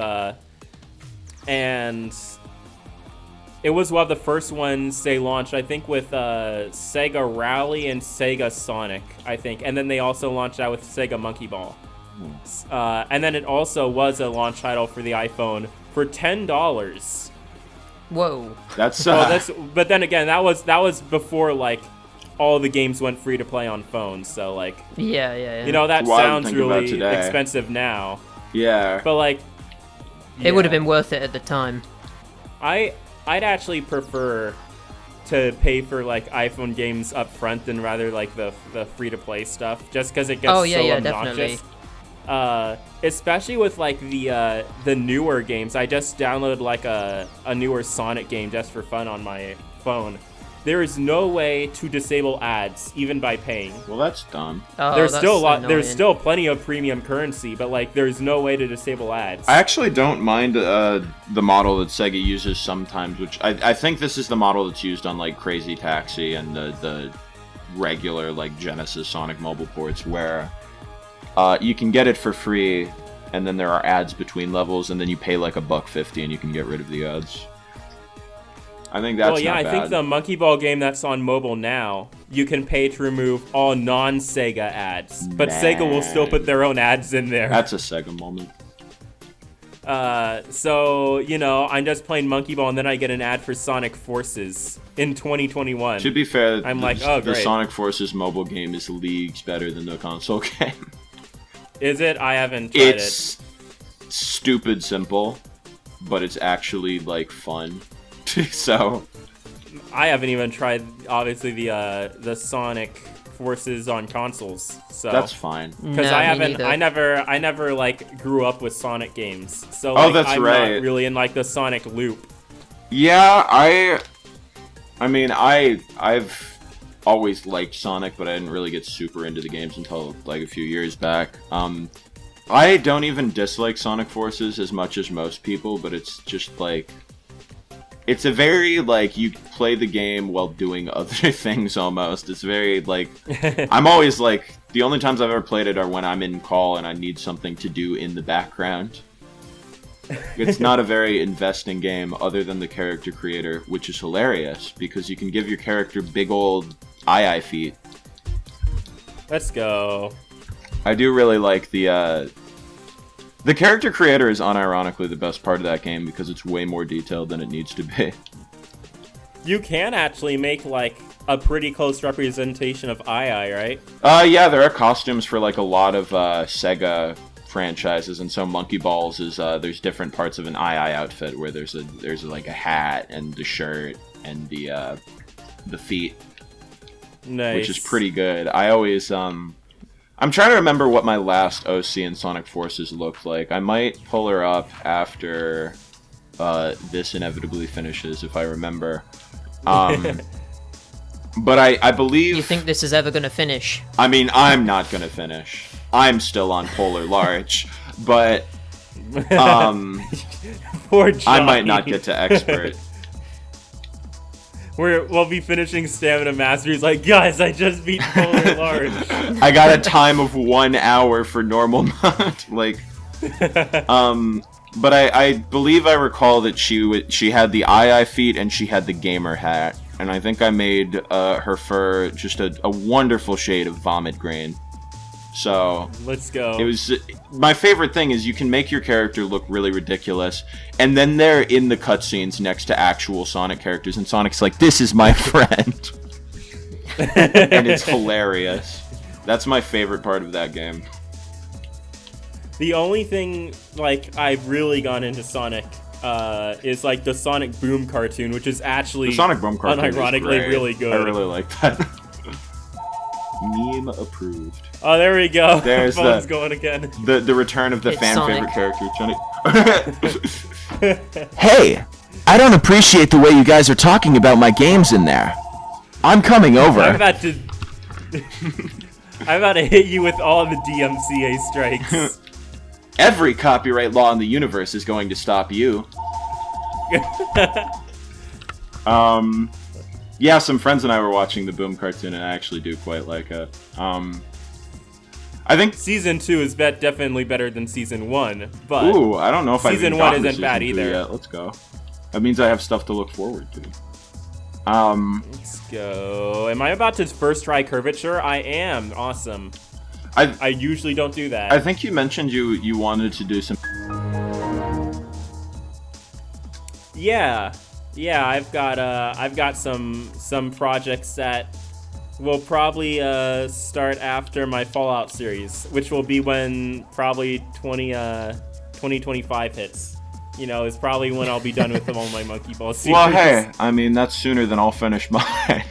[SPEAKER 1] And it was one of the first ones they launched, I think, with Sega Rally and Sega Sonic, I think. And then they also launched out with Sega Monkey Ball. And then it also was a launch title for the iPhone for $10.
[SPEAKER 2] Whoa.
[SPEAKER 3] That's
[SPEAKER 1] but then again, that was before, like, all the games went free to play on phones. So, like,
[SPEAKER 2] Yeah.
[SPEAKER 1] you know, that
[SPEAKER 3] Wild to
[SPEAKER 1] sounds
[SPEAKER 3] think about
[SPEAKER 1] really
[SPEAKER 3] today.
[SPEAKER 1] expensive now.
[SPEAKER 3] Yeah.
[SPEAKER 1] But, like,
[SPEAKER 2] It would have been worth it at the time.
[SPEAKER 1] I'd actually prefer to pay for, like, iPhone games up front than rather, like, the free to play stuff, just because it gets so obnoxious.
[SPEAKER 2] Definitely.
[SPEAKER 1] Especially with, like, the newer games. I just downloaded, like, a newer Sonic game just for fun on my phone. There is no way to disable ads, even by paying.
[SPEAKER 3] Well, that's dumb.
[SPEAKER 2] Oh,
[SPEAKER 1] there's
[SPEAKER 2] that's
[SPEAKER 1] still a lot.
[SPEAKER 2] annoying.
[SPEAKER 1] There's still plenty of premium currency, but, like, there's no way to disable ads.
[SPEAKER 3] I actually don't mind the model that Sega uses sometimes, which I think this is the model that's used on, like, Crazy Taxi and the regular like Genesis Sonic mobile ports where you can get it for free, and then there are ads between levels, and then you pay like $1.50 and you can get rid of the ads. I think that's not bad.
[SPEAKER 1] I think the Monkey Ball game that's on mobile now, you can pay to remove all non-Sega ads, but Sega will still put their own ads in there.
[SPEAKER 3] That's a Sega moment.
[SPEAKER 1] So, you know, I'm just playing Monkey Ball and then I get an ad for Sonic Forces in 2021.
[SPEAKER 3] To be fair,
[SPEAKER 1] the
[SPEAKER 3] Sonic Forces mobile game is leagues better than the console game.
[SPEAKER 1] Is it? I haven't tried it.
[SPEAKER 3] It's stupid simple, but it's actually, like, fun. So
[SPEAKER 1] I haven't even tried, obviously, the Sonic Forces on consoles. So
[SPEAKER 3] that's fine.
[SPEAKER 1] Because
[SPEAKER 2] no,
[SPEAKER 1] I never like grew up with Sonic games. So
[SPEAKER 3] like, that's
[SPEAKER 1] I'm
[SPEAKER 3] right.
[SPEAKER 1] not really in like the Sonic loop.
[SPEAKER 3] Yeah, I mean, I've always liked Sonic, but I didn't really get super into the games until like a few years back. I don't even dislike Sonic Forces as much as most people, but it's just like, it's a very, like, you play the game while doing other things almost. It's very, like, I'm always, like, the only times I've ever played it are when I'm in call and I need something to do in the background. It's not a very investing game other than the character creator, which is hilarious, because you can give your character big old eye feet.
[SPEAKER 1] Let's go.
[SPEAKER 3] I do really like the character creator is unironically the best part of that game because it's way more detailed than it needs to be.
[SPEAKER 1] You can actually make, like, a pretty close representation of Ai, right?
[SPEAKER 3] Yeah, there are costumes for, like, a lot of Sega franchises, and so Monkey Balls is, there's different parts of an Ai outfit where there's like, a hat and the shirt and the feet.
[SPEAKER 1] Nice.
[SPEAKER 3] Which is pretty good. I always, I'm trying to remember what my last OC in Sonic Forces looked like. I might pull her up after this inevitably finishes, if I remember. But I believe...
[SPEAKER 2] You think this is ever going to finish?
[SPEAKER 3] I mean, I'm not going to finish. I'm still on Polar Larch, but
[SPEAKER 1] Poor Jonii.
[SPEAKER 3] I might not get to Expert.
[SPEAKER 1] We'll be finishing Stamina Master. He's like, guys, I just beat Polar Large.
[SPEAKER 3] I got a time of 1 hour for normal mode. Like, but I believe I recall that she had the Ai feet and she had the gamer hat, and I think I made her fur just a wonderful shade of vomit green. So
[SPEAKER 1] let's go.
[SPEAKER 3] It was my favorite thing is you can make your character look really ridiculous, and then they're in the cutscenes next to actual Sonic characters, and Sonic's like, "This is my friend," and it's hilarious. That's my favorite part of that game.
[SPEAKER 1] The only thing, like, I've really gone into Sonic is, like, the Sonic Boom cartoon, which is actually
[SPEAKER 3] the Sonic Boom cartoon
[SPEAKER 1] unironically really good.
[SPEAKER 3] I really like that. Meme approved.
[SPEAKER 1] Oh, there we go.
[SPEAKER 3] There's
[SPEAKER 1] the phone's going again.
[SPEAKER 3] The return of the fan
[SPEAKER 2] Sonic.
[SPEAKER 3] favorite character, Jonii. Hey, I don't appreciate the way you guys are talking about my games in there. I'm coming over.
[SPEAKER 1] I'm about to hit you with all the DMCA strikes.
[SPEAKER 3] Every copyright law in the universe is going to stop you. Yeah, some friends and I were watching the Boom cartoon, and I actually do quite like it. I think
[SPEAKER 1] Season 2 is definitely better than Season 1, but...
[SPEAKER 3] Ooh, I don't know if
[SPEAKER 1] Season 1 isn't bad either.
[SPEAKER 3] Yet. Let's go. That means I have stuff to look forward to.
[SPEAKER 1] Let's go. Am I about to first try Curvature? I am. Awesome. I usually don't do that.
[SPEAKER 3] I think you mentioned you wanted to do some...
[SPEAKER 1] Yeah, I've got some projects that will probably start after my Fallout series, which will be when probably 2025 hits. You know, it's probably when I'll be done with all my Monkey Ball series.
[SPEAKER 3] Well, hey, I mean, that's sooner than I'll finish mine.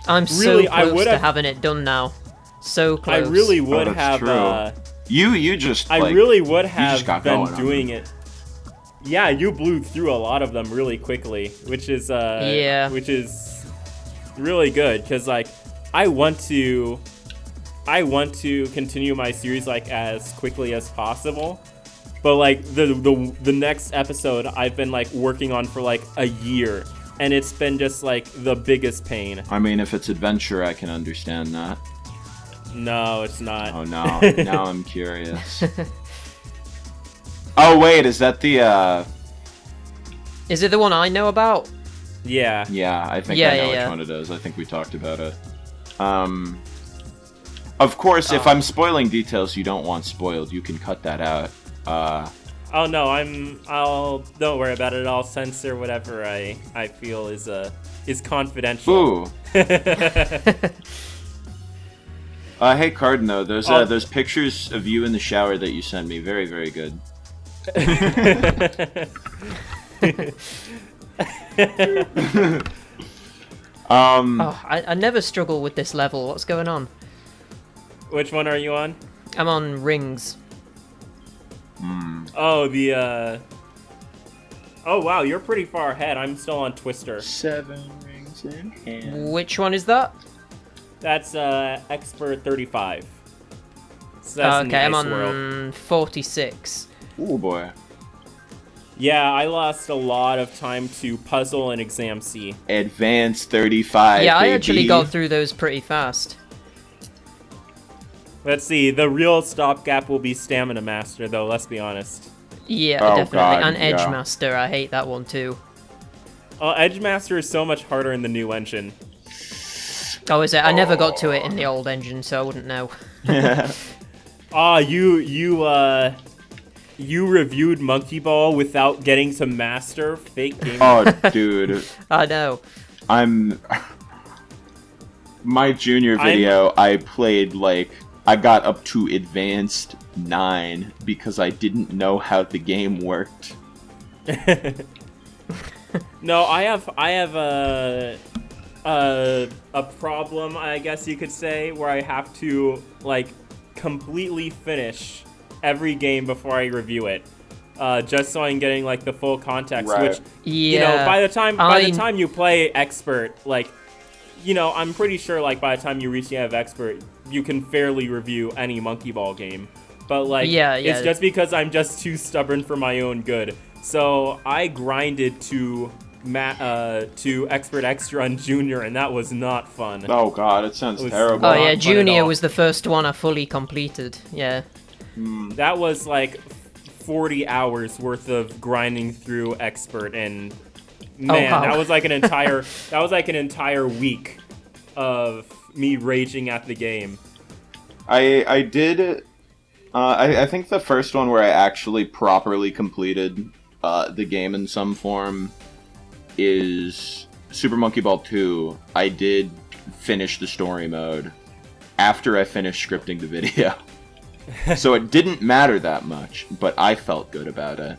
[SPEAKER 2] I'm so close to having it done now. So close.
[SPEAKER 1] I really would have...
[SPEAKER 3] You just,
[SPEAKER 1] I really would have been doing
[SPEAKER 3] it.
[SPEAKER 1] Yeah, you blew through a lot of them really quickly, which is which is really good because like I want to continue my series like as quickly as possible, but like the next episode I've been like working on for like a year and it's been just like the biggest pain.
[SPEAKER 3] I mean, if it's adventure, I can understand that.
[SPEAKER 1] No, it's not.
[SPEAKER 3] Oh no, now I'm curious. Oh wait, is that the
[SPEAKER 2] Is it the one I know about?
[SPEAKER 1] Yeah.
[SPEAKER 3] Yeah, I think I know which one it is. I think we talked about it. Of course, if I'm spoiling details you don't want spoiled, you can cut that out.
[SPEAKER 1] Oh no, don't worry about it. I'll censor whatever I feel is confidential.
[SPEAKER 3] Ooh. Hey Cardino, those pictures of you in the shower that you sent me, very, very good.
[SPEAKER 2] I never struggle with this level. What's going on?
[SPEAKER 1] Which one are you on?
[SPEAKER 2] I'm on rings.
[SPEAKER 1] Oh, oh wow, you're pretty far ahead. I'm still on Twister.
[SPEAKER 3] 7 rings in hand.
[SPEAKER 2] Which one is that?
[SPEAKER 1] That's Expert 35. So that's
[SPEAKER 2] okay, I'm on
[SPEAKER 1] world.
[SPEAKER 2] 46.
[SPEAKER 3] Oh boy.
[SPEAKER 1] Yeah, I lost a lot of time to Puzzle and Exam C.
[SPEAKER 3] Advanced 35,
[SPEAKER 2] Yeah,
[SPEAKER 3] baby.
[SPEAKER 2] I actually got through those pretty fast.
[SPEAKER 1] Let's see, the real stopgap will be Stamina Master, though, let's be honest.
[SPEAKER 2] Yeah,
[SPEAKER 3] Oh,
[SPEAKER 2] definitely.
[SPEAKER 3] God,
[SPEAKER 2] And Edge
[SPEAKER 3] yeah.
[SPEAKER 2] Master, I hate that one too.
[SPEAKER 1] Edge Master is so much harder in the new engine.
[SPEAKER 2] Oh, is it? I never got to it in the old engine, so I wouldn't know.
[SPEAKER 1] You reviewed Monkey Ball without getting to Master? Fake game.
[SPEAKER 3] Oh, dude.
[SPEAKER 2] I know.
[SPEAKER 3] My junior video, I played, I got up to Advanced 9 because I didn't know how the game worked.
[SPEAKER 1] No, I have a problem, I guess you could say, where I have to, completely finish every game before I review it, just so I'm getting the full context.
[SPEAKER 3] Right.
[SPEAKER 1] Which,
[SPEAKER 2] Yeah.
[SPEAKER 1] by the time you play Expert, I'm pretty sure by the time you reach the end of Expert, you can fairly review any Monkey Ball game. But it's just because I'm just too stubborn for my own good. So I grinded to Expert Extra on Junior, and that was not fun.
[SPEAKER 3] Oh god, it sounds terrible.
[SPEAKER 2] Oh yeah, Junior was the first one I fully completed. Yeah.
[SPEAKER 1] That was 40 hours worth of grinding through Expert, and man,
[SPEAKER 2] wow.
[SPEAKER 1] that was an entire week of me raging at the game.
[SPEAKER 3] I did. I think the first one where I actually properly completed the game in some form is Super Monkey Ball 2. I did finish the story mode after I finished scripting the video. So it didn't matter that much, but I felt good about it.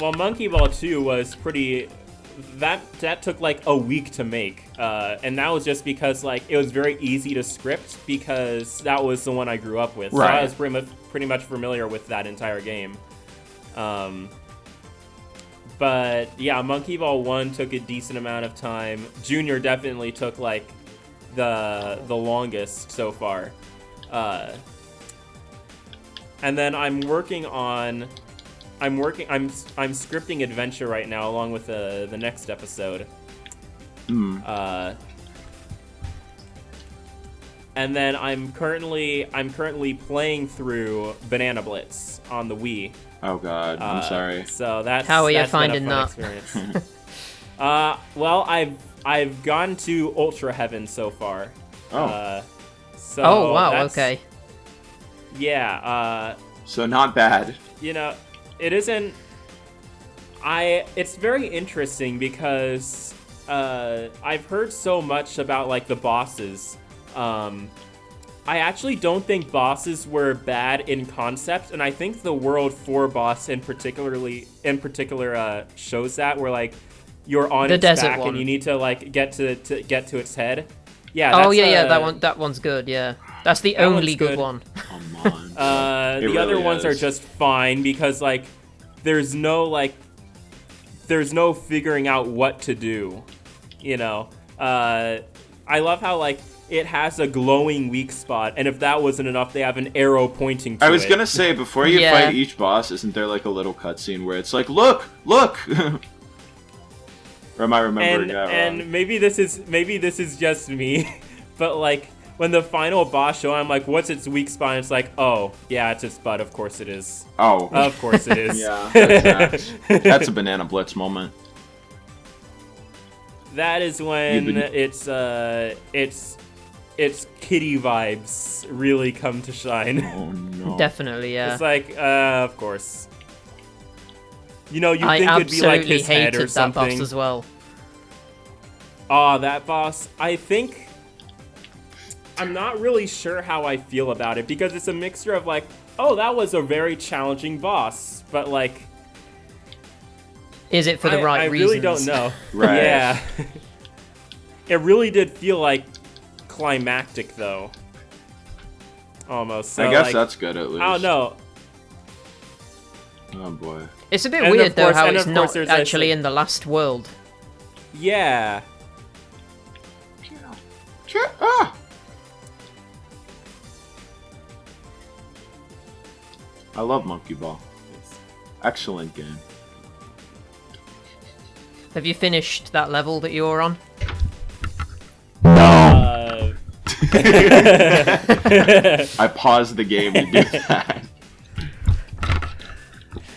[SPEAKER 1] Well, Monkey Ball 2 was pretty... That took a week to make, and that was just because it was very easy to script because that was the one I grew up with. So
[SPEAKER 3] Right.
[SPEAKER 1] I was pretty much familiar with that entire game. But yeah, Monkey Ball 1 took a decent amount of time. Junior definitely took the longest so far. And then I'm scripting Adventure right now along with the next episode. And then I'm currently playing through Banana Blitz on the Wii.
[SPEAKER 3] Oh god, I'm sorry.
[SPEAKER 1] So that's
[SPEAKER 2] How are you
[SPEAKER 1] that's
[SPEAKER 2] finding
[SPEAKER 1] been a fun experience. Well, I've gone to Ultra Heaven so far.
[SPEAKER 3] Oh.
[SPEAKER 1] So
[SPEAKER 2] Oh wow,
[SPEAKER 1] that's-
[SPEAKER 2] okay.
[SPEAKER 1] Yeah.
[SPEAKER 3] So not bad.
[SPEAKER 1] It isn't. It's very interesting because I've heard so much about the bosses. I actually don't think bosses were bad in concept, and I think the World 4 boss in particular shows that, where you're on its back
[SPEAKER 2] one.
[SPEAKER 1] and you need to get to its head. Yeah.
[SPEAKER 2] Oh
[SPEAKER 1] that's,
[SPEAKER 2] that one's good. Yeah, that's the
[SPEAKER 1] that
[SPEAKER 2] only
[SPEAKER 1] one's
[SPEAKER 2] good
[SPEAKER 1] good.
[SPEAKER 2] one.
[SPEAKER 3] Come on.
[SPEAKER 1] The
[SPEAKER 3] It
[SPEAKER 1] other
[SPEAKER 3] really
[SPEAKER 1] ones are
[SPEAKER 3] is.
[SPEAKER 1] just fine because there's no figuring out what to do. I love how it has a glowing weak spot, and if that wasn't enough, they have an arrow pointing to it.
[SPEAKER 3] I was gonna say, before you
[SPEAKER 2] Yeah.
[SPEAKER 3] fight each boss, isn't there a little cutscene where it's look! Or Or am I remembering that wrong?
[SPEAKER 1] And maybe this is just me, but like when the final boss show, I'm like, what's its weak spot? And it's like, oh yeah, it's its butt. Of course it is.
[SPEAKER 3] Oh,
[SPEAKER 1] of course it is.
[SPEAKER 3] Yeah, that's a Banana Blitz moment.
[SPEAKER 1] That is when it's kitty vibes really come to shine.
[SPEAKER 3] Oh no.
[SPEAKER 2] Definitely, yeah.
[SPEAKER 1] It's like, of course. You know, you think it'd be like his head or something.
[SPEAKER 2] I absolutely hated that boss as well.
[SPEAKER 1] Oh, that boss. I think I'm not really sure how I feel about it because it's a mixture of like, oh, that was a very challenging boss, but like,
[SPEAKER 2] is it for the right reasons?
[SPEAKER 1] I really don't know.
[SPEAKER 3] Right.
[SPEAKER 1] Yeah. It really did feel like climactic though. Almost. So,
[SPEAKER 3] I guess
[SPEAKER 1] like,
[SPEAKER 3] that's good at least.
[SPEAKER 1] I don't know.
[SPEAKER 3] Oh boy.
[SPEAKER 2] It's a bit weird though how it's not actually in the last world.
[SPEAKER 1] Yeah.
[SPEAKER 3] Ah! I love Monkey Ball. Excellent game.
[SPEAKER 2] Have you finished that level that you were on?
[SPEAKER 3] No. I paused the game to do that.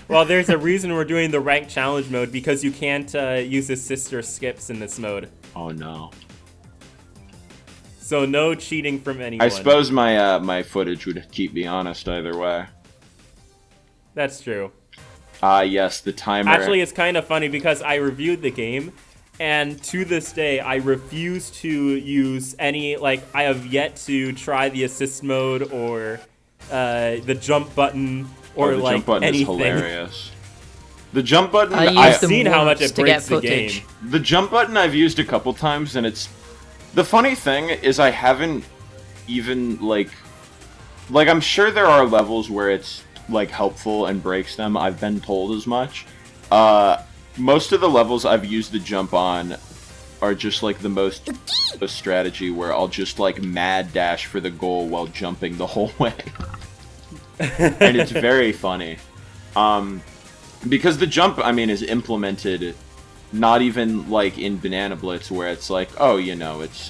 [SPEAKER 1] Well, there's a reason we're doing the ranked challenge mode because you can't use assist or skips in this mode.
[SPEAKER 3] Oh no.
[SPEAKER 1] So no cheating from anyone.
[SPEAKER 3] I suppose my my footage would keep me honest either way.
[SPEAKER 1] That's true.
[SPEAKER 3] Yes, the timer.
[SPEAKER 1] Actually, it's kind of funny because I reviewed the game, and to this day, I refuse to use any, like, I have yet to try the assist mode or the jump button or,
[SPEAKER 3] the
[SPEAKER 1] like,
[SPEAKER 3] jump button
[SPEAKER 1] anything.
[SPEAKER 3] is hilarious. The jump button,
[SPEAKER 1] I've seen how much it breaks the game.
[SPEAKER 3] The jump button I've used a couple times, and it's... The funny thing is I haven't even, like, I'm sure there are levels where it's, like, helpful and breaks them. I've been told as much. Most of the levels I've used the jump on are just, like, the most strategy where I'll just, like, mad dash for the goal while jumping the whole way. And it's very funny. Because the jump, I mean, is implemented not even, like, in Banana Blitz where it's like, oh, you know, it's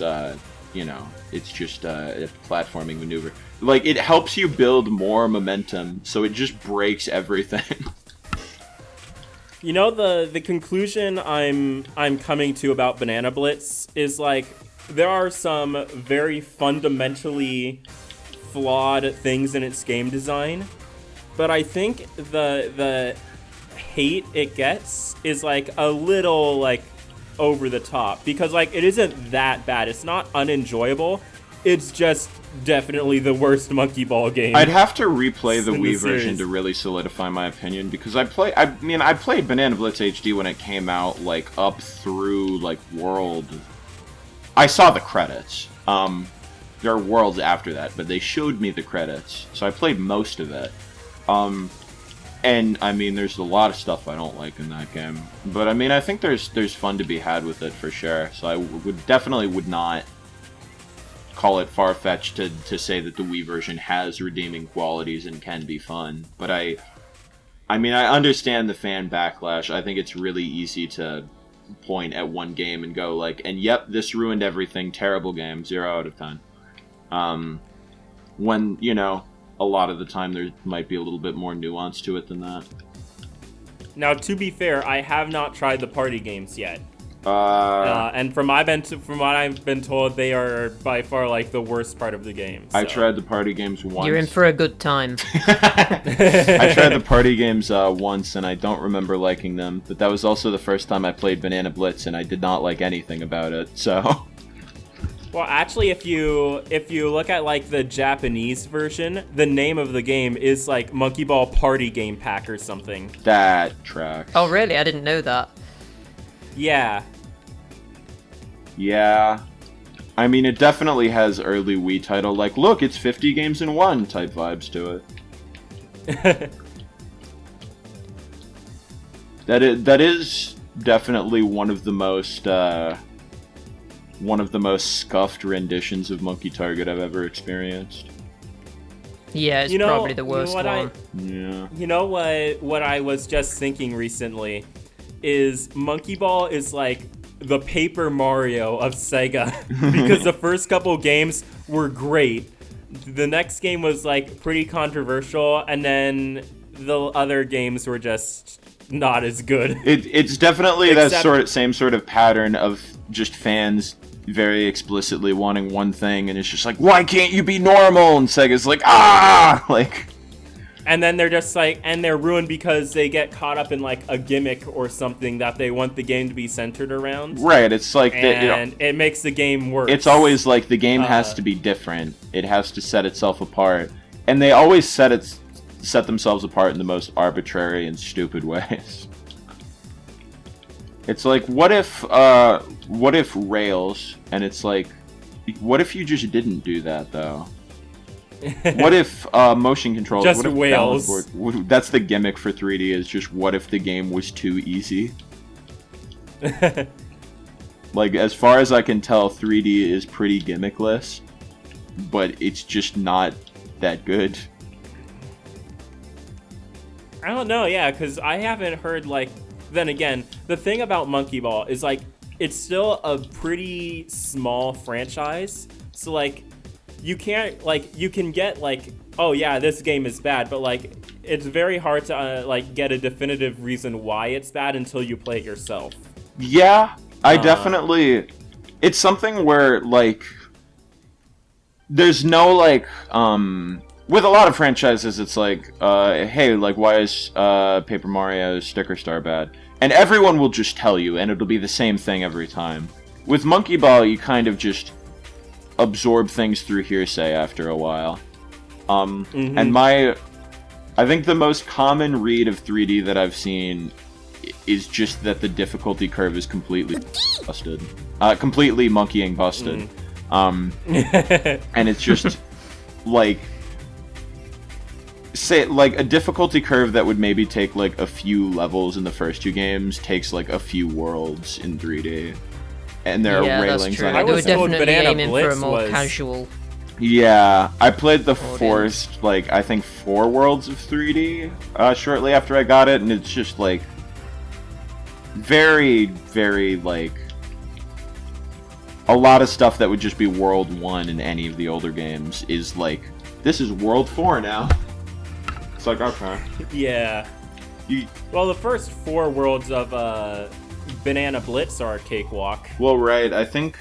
[SPEAKER 3] just a platforming maneuver. Like, it helps you build more momentum, so it just breaks everything.
[SPEAKER 1] You know, the conclusion I'm coming to about Banana Blitz is, like, there are some very fundamentally flawed things in its game design, but I think the hate it gets is, like, a little, like, over the top, because, like, it isn't that bad. It's not unenjoyable. It's just definitely the worst Monkey Ball game.
[SPEAKER 3] I'd have to replay the Wii version to really solidify my opinion, because I played Banana Blitz HD when it came out, like, up through, like, World. I saw the credits. There are worlds after that, but they showed me the credits, so I played most of it. And, I mean, there's a lot of stuff I don't like in that game. But, I mean, I think there's fun to be had with it, for sure. So I would not call it far-fetched to say that the Wii version has redeeming qualities and can be fun. But I mean, I understand the fan backlash. I think it's really easy to point at one game and go, like, and yep, this ruined everything, terrible game, 0 out of 10. When, you know, a lot of the time there might be a little bit more nuance to it than that.
[SPEAKER 1] Now, to be fair, I have not tried the party games yet. And from what I've been told, they are by far, like, the worst part of the game. So.
[SPEAKER 3] I tried the party games once.
[SPEAKER 2] You're in for a good time.
[SPEAKER 3] I tried the party games once, and I don't remember liking them. But that was also the first time I played Banana Blitz, and I did not like anything about it. So.
[SPEAKER 1] Well, actually, if you look at, like, the Japanese version, the name of the game is, like, Monkey Ball Party Game Pack or something.
[SPEAKER 3] That tracks.
[SPEAKER 2] Oh, really? I didn't know that.
[SPEAKER 1] Yeah.
[SPEAKER 3] Yeah. I mean, it definitely has early Wii title, like, look, it's 50 games in one type vibes to it. That is definitely one of the most scuffed renditions of Monkey Target I've ever experienced.
[SPEAKER 2] Yeah, it's probably the worst one.
[SPEAKER 3] Yeah.
[SPEAKER 1] You know what I was just thinking recently is Monkey Ball is, like, the Paper Mario of Sega because the first couple games were great. The next game was like pretty controversial, and then the other games were just not as good.
[SPEAKER 3] It's definitely that same sort of pattern of just fans very explicitly wanting one thing, and it's just like, why can't you be normal? And Sega's like, like.
[SPEAKER 1] And then they're just like, and they're ruined because they get caught up in like a gimmick or something that they want the game to be centered around.
[SPEAKER 3] Right, it's like...
[SPEAKER 1] it makes the game worse.
[SPEAKER 3] It's always like the game has to be different. It has to set itself apart. And they always set themselves apart in the most arbitrary and stupid ways. It's like, what if Rails, and it's like, what if you just didn't do that, though? What if motion controls...
[SPEAKER 1] Just
[SPEAKER 3] what if
[SPEAKER 1] whales.
[SPEAKER 3] That's the gimmick for 3D, is just what if the game was too easy? Like, as far as I can tell, 3D is pretty gimmickless, but it's just not that good.
[SPEAKER 1] I don't know, yeah, because I haven't heard, like... Then again, the thing about Monkey Ball is, like, it's still a pretty small franchise, so, like... You can't, like, you can get, like, oh, yeah, this game is bad, but, like, it's very hard to, like, get a definitive reason why it's bad until you play it yourself.
[SPEAKER 3] Yeah, I definitely... It's something where, like, there's no, like, with a lot of franchises, it's like, hey, like, why is Paper Mario Sticker Star bad? And everyone will just tell you, and it'll be the same thing every time. With Monkey Ball, you kind of just absorb things through hearsay after a while. And I think the most common read of 3D that I've seen is just that the difficulty curve is completely busted. Completely monkeying busted. And it's just, like... Say, like, a difficulty curve that would maybe take, like, a few levels in the first two games takes, like, a few worlds in 3D. And there are railings on it.
[SPEAKER 2] They were definitely aiming for a more casual...
[SPEAKER 3] Yeah, I played the first, like, I think 4 worlds of 3D shortly after I got it, and it's just, like, very, very, like, a lot of stuff that would just be World 1 in any of the older games is, like, this is World 4 now. It's like, okay.
[SPEAKER 1] Yeah. Well, the first 4 worlds of, Banana Blitz are a cakewalk.
[SPEAKER 3] Well, right. I think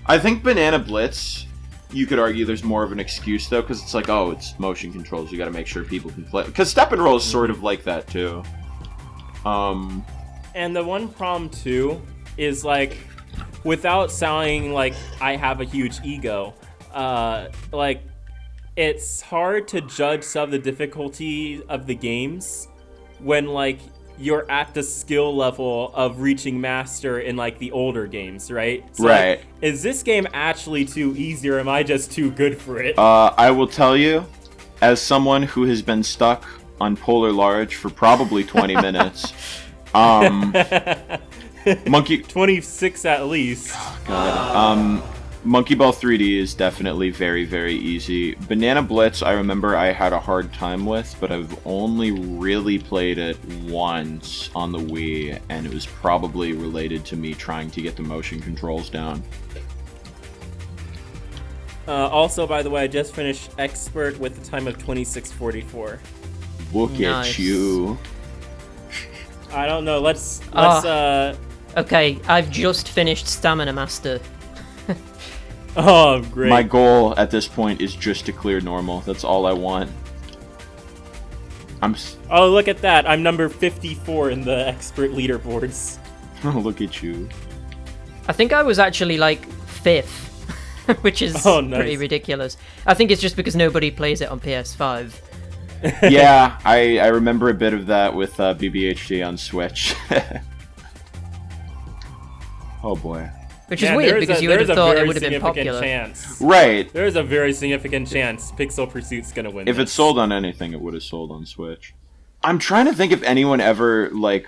[SPEAKER 3] Banana Blitz, you could argue there's more of an excuse, though, because it's like, oh, it's motion controls. You got to make sure people can play. Because Step and Roll is sort of like that, too.
[SPEAKER 1] And the one problem, too, is, like, without sounding like I have a huge ego, like, it's hard to judge some of the difficulty of the games when, like, you're at the skill level of reaching master in, like, the older games, right? So,
[SPEAKER 3] right.
[SPEAKER 1] Like, is this game actually too easy, or am I just too good for it?
[SPEAKER 3] I will tell you, as someone who has been stuck on Polar Large for probably 20 minutes, Monkey...
[SPEAKER 1] 26 at least.
[SPEAKER 3] God. Monkey Ball 3D is definitely very, very easy. Banana Blitz, I remember I had a hard time with, but I've only really played it once on the Wii, and it was probably related to me trying to get the motion controls down.
[SPEAKER 1] Also, by the way, I just finished Expert with a time of 26:44.
[SPEAKER 3] Look at you.
[SPEAKER 1] I don't know, let's
[SPEAKER 2] Okay, I've just finished Stamina Master.
[SPEAKER 1] Oh, great.
[SPEAKER 3] My goal at this point is just to clear normal. That's all I want.
[SPEAKER 1] Oh, look at that. I'm number 54 in the expert leaderboards.
[SPEAKER 3] Oh, look at you.
[SPEAKER 2] I think I was actually, like, 5th, which is pretty ridiculous. I think it's just because nobody plays it on PS5.
[SPEAKER 3] Yeah, I remember a bit of that with BBHD on Switch. Oh, boy.
[SPEAKER 2] Which is weird, because you would have thought it would have been popular.
[SPEAKER 3] Right.
[SPEAKER 1] There's a very significant chance Pixel Pursuit's gonna win
[SPEAKER 3] If it's sold on anything, it would have sold on Switch. I'm trying to think if anyone ever, like,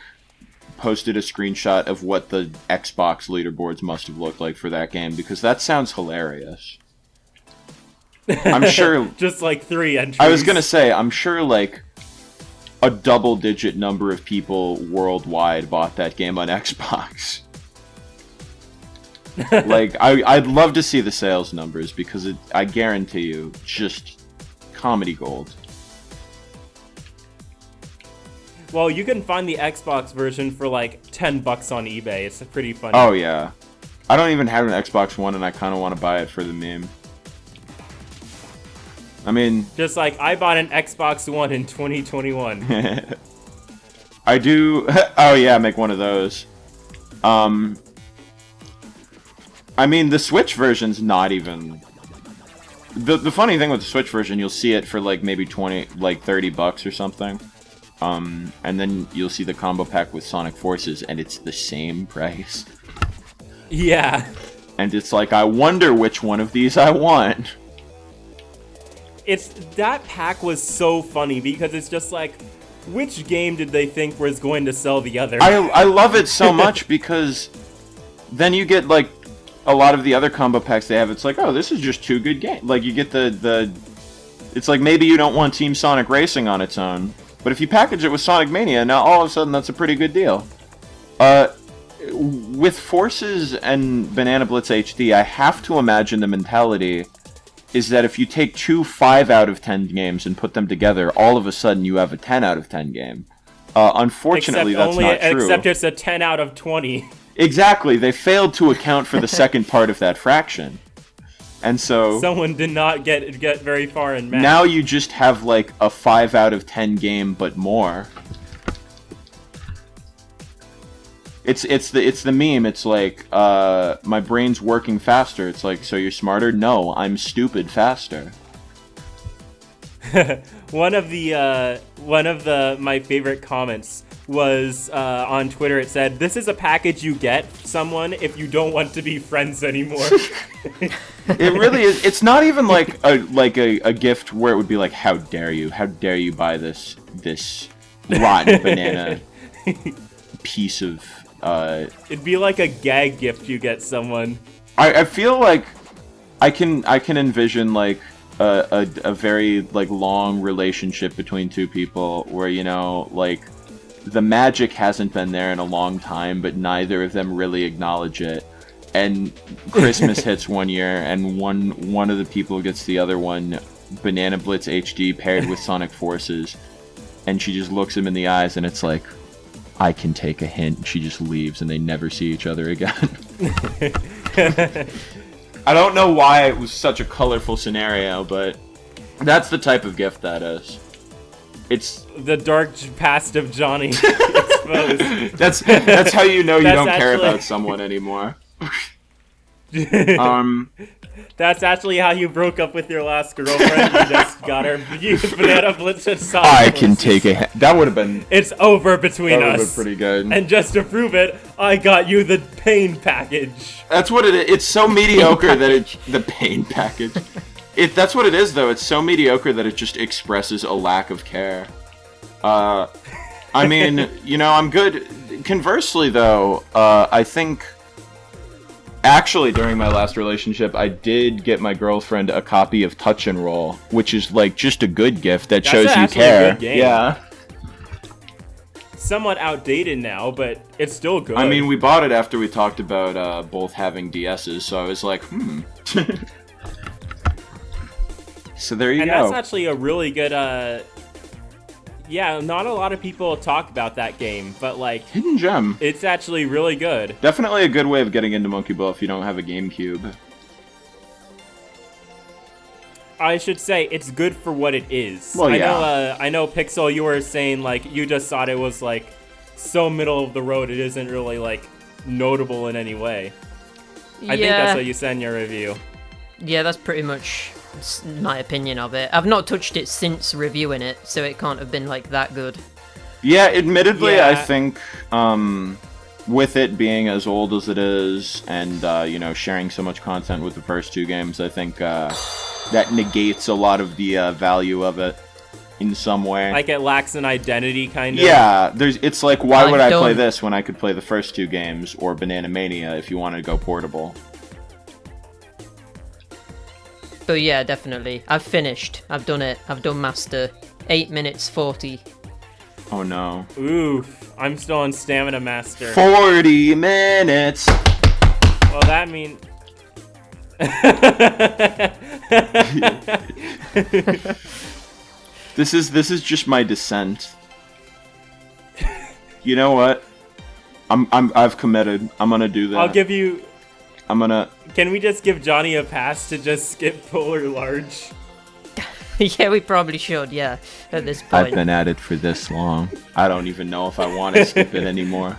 [SPEAKER 3] posted a screenshot of what the Xbox leaderboards must have looked like for that game, because that sounds hilarious. I'm sure...
[SPEAKER 1] Just, like, 3 entries.
[SPEAKER 3] I was gonna say, I'm sure, like, a double-digit number of people worldwide bought that game on Xbox. Like, I'd love to see the sales numbers because I guarantee you, just comedy gold.
[SPEAKER 1] Well, you can find the Xbox version for like $10 on eBay. It's pretty funny.
[SPEAKER 3] Oh yeah, I don't even have an Xbox One, and I kind of want to buy it for the meme. I mean,
[SPEAKER 1] just like I bought an Xbox One in 2021.
[SPEAKER 3] I do. Oh yeah, make one of those. I mean, the Switch version's not even. The funny thing with the Switch version, you'll see it for like maybe $30 or something. And then you'll see the combo pack with Sonic Forces, and it's the same price.
[SPEAKER 1] Yeah.
[SPEAKER 3] And it's like, I wonder which one of these I want.
[SPEAKER 1] That pack was so funny because it's just like, which game did they think was going to sell the other?
[SPEAKER 3] I love it so much because then you get like a lot of the other combo packs they have. It's like, oh, this is just two good games. Like you get the it's like maybe you don't want Team Sonic Racing on its own. But if you package it with Sonic Mania, now all of a sudden that's a pretty good deal. With Forces and Banana Blitz HD, I have to imagine the mentality is that if you take two 5 out of 10 games and put them together, all of a sudden you have a 10 out of 10 game. Unfortunately, that's not true.
[SPEAKER 1] Except it's a 10 out of 20.
[SPEAKER 3] Exactly. They failed to account for the second part of that fraction. And so
[SPEAKER 1] someone did not get very far in math.
[SPEAKER 3] Now you just have like a 5 out of 10 game, but more. It's the meme. It's like my brain's working faster. It's like, so you're smarter? No, I'm stupid faster.
[SPEAKER 1] One of my favorite comments was on Twitter. It said, "This is a package you get someone if you don't want to be friends anymore."
[SPEAKER 3] It really is. It's not even like a gift where it would be like, how dare you buy this rotten banana piece of
[SPEAKER 1] it'd be like a gag gift you get someone.
[SPEAKER 3] I feel like I can envision like a very like long relationship between two people where, you know, like the magic hasn't been there in a long time, but neither of them really acknowledge it. And Christmas hits one year, and one of the people gets the other one Banana Blitz HD paired with Sonic Forces, and she just looks him in the eyes, and it's like, I can take a hint. And she just leaves, and they never see each other again. I don't know why it was such a colorful scenario, but that's the type of gift that is. It's
[SPEAKER 1] the dark past of Jonii exposed.
[SPEAKER 3] That's how you know you don't care about someone anymore.
[SPEAKER 1] That's actually how you broke up with your last girlfriend. You just got her Banana Blitz and Sonic.
[SPEAKER 3] I can take a hint. That would have been.
[SPEAKER 1] It's over between us.
[SPEAKER 3] That would have been pretty good.
[SPEAKER 1] And just to prove it, I got you the pain package.
[SPEAKER 3] That's what it is. It's so mediocre that the pain package. That's what it is, though. It's so mediocre that it just expresses a lack of care. I mean, you know, I'm good. Conversely, though, I think. Actually, during my last relationship, I did get my girlfriend a copy of Touch and Roll, which is like just a good gift that shows you care.
[SPEAKER 1] A good game.
[SPEAKER 3] Yeah.
[SPEAKER 1] Somewhat outdated now, but it's still good.
[SPEAKER 3] I mean, we bought it after we talked about both having DSs, so I was like, So there you go.
[SPEAKER 1] And that's actually a really good, yeah, not a lot of people talk about that game, but like...
[SPEAKER 3] Hidden gem.
[SPEAKER 1] It's actually really good.
[SPEAKER 3] Definitely a good way of getting into Monkey Ball if you don't have a GameCube.
[SPEAKER 1] I should say, it's good for what it is.
[SPEAKER 3] Well, yeah.
[SPEAKER 1] I know, Pixel, you were saying, like, you just thought it was, like, so middle of the road, it isn't really, like, notable in any way. I think that's what you said in your review.
[SPEAKER 2] Yeah, that's pretty much my opinion of it. I've not touched it since reviewing it, so it can't have been like that good.
[SPEAKER 3] Yeah, admittedly, I think with it being as old as it is, and you know, sharing so much content with the first two games, I think that negates a lot of the value of it in some way.
[SPEAKER 1] Like it lacks an identity, kind of.
[SPEAKER 3] Yeah, it's like, why would I play this when I could play the first two games or Banana Mania if you wanted to go portable?
[SPEAKER 2] But yeah, definitely. I've finished. I've done it. I've done Master. 8 minutes 40.
[SPEAKER 3] Oh no.
[SPEAKER 1] Oof. I'm still on Stamina Master.
[SPEAKER 3] 40 minutes!
[SPEAKER 1] Well, that means...
[SPEAKER 3] This is just my descent. You know what? I've committed. I'm gonna do that.
[SPEAKER 1] I'll give you...
[SPEAKER 3] I'm gonna...
[SPEAKER 1] Can we just give Jonii a pass to just skip Polar Large?
[SPEAKER 2] Yeah, we probably should, yeah, at this point.
[SPEAKER 3] I've been at it for this long. I don't even know if I want to skip it anymore.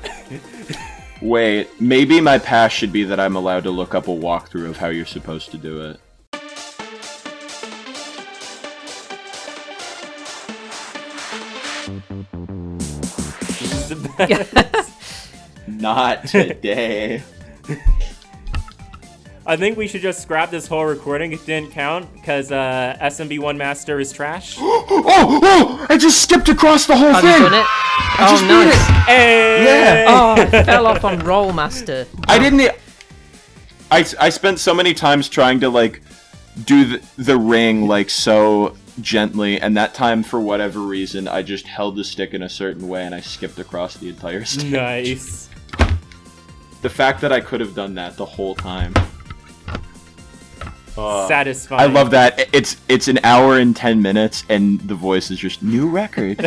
[SPEAKER 3] Wait, maybe my pass should be that I'm allowed to look up a walkthrough of how you're supposed to do it.
[SPEAKER 1] This is the best.
[SPEAKER 3] Not today.
[SPEAKER 1] I think we should just scrap this whole recording. It didn't count because SMB1 Master is trash.
[SPEAKER 3] Oh! I just skipped across the whole
[SPEAKER 2] Have
[SPEAKER 3] thing!
[SPEAKER 2] you done it?
[SPEAKER 3] just beat
[SPEAKER 2] Nice.
[SPEAKER 3] it.
[SPEAKER 1] Hey!
[SPEAKER 3] Yeah.
[SPEAKER 2] Oh, I fell off on Roll Master.
[SPEAKER 3] I didn't... I spent so many times trying to, like, do the ring, like, so gently, and that time, for whatever reason, I just held the stick in a certain way, and I skipped across the entire stage.
[SPEAKER 1] Nice.
[SPEAKER 3] The fact that I could have done that the whole time.
[SPEAKER 1] Satisfying.
[SPEAKER 3] I love that. It's an hour and 10 minutes, and the voice is just new record.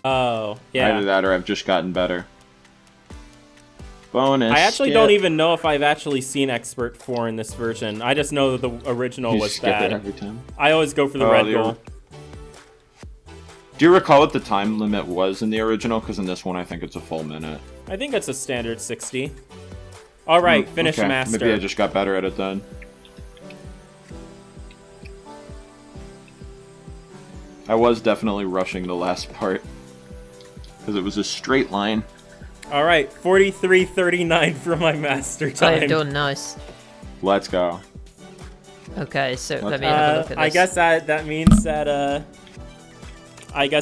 [SPEAKER 1] Oh, yeah.
[SPEAKER 3] Either that or I've just gotten better. Bonus.
[SPEAKER 1] I actually
[SPEAKER 3] skip.
[SPEAKER 1] don't even know if I've actually seen Expert 4 in this version. I just know that the original
[SPEAKER 3] You
[SPEAKER 1] was
[SPEAKER 3] skip
[SPEAKER 1] bad.
[SPEAKER 3] it every time.
[SPEAKER 1] I always go for the red goal.
[SPEAKER 3] Do you recall what the time limit was in the original? Because in this one, I think it's a full minute.
[SPEAKER 1] I think it's a standard 60. All right, finish
[SPEAKER 3] okay.
[SPEAKER 1] Master.
[SPEAKER 3] Maybe I just got better at it then. I was definitely rushing the last part. Because it was a straight line.
[SPEAKER 1] All right, 43:39 for my Master time.
[SPEAKER 2] I've done nice.
[SPEAKER 3] Let's go.
[SPEAKER 2] Okay, so let me have a look at this.
[SPEAKER 1] I guess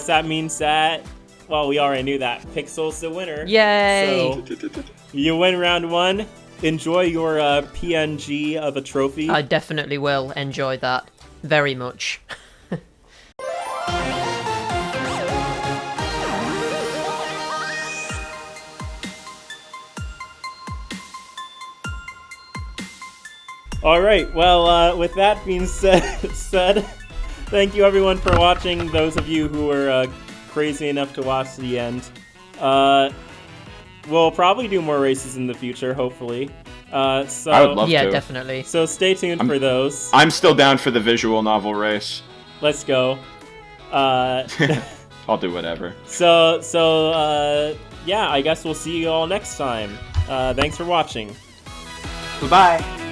[SPEAKER 1] that means that... Well, we already knew that. Pixel's the winner.
[SPEAKER 2] Yay!
[SPEAKER 1] So, you win round 1. Enjoy your PNG of a trophy.
[SPEAKER 2] I definitely will enjoy that very much.
[SPEAKER 1] All right. Well, with that being said, thank you everyone for watching. Those of you who were crazy enough to watch to the end. We'll probably do more races in the future, hopefully. So
[SPEAKER 3] I would love
[SPEAKER 2] yeah,
[SPEAKER 3] to.
[SPEAKER 2] definitely.
[SPEAKER 1] So stay tuned for those.
[SPEAKER 3] I'm still down for the visual novel race.
[SPEAKER 1] Let's go.
[SPEAKER 3] I'll do whatever.
[SPEAKER 1] So yeah, I guess we'll see you all next time. Thanks for watching.
[SPEAKER 3] Bye-bye.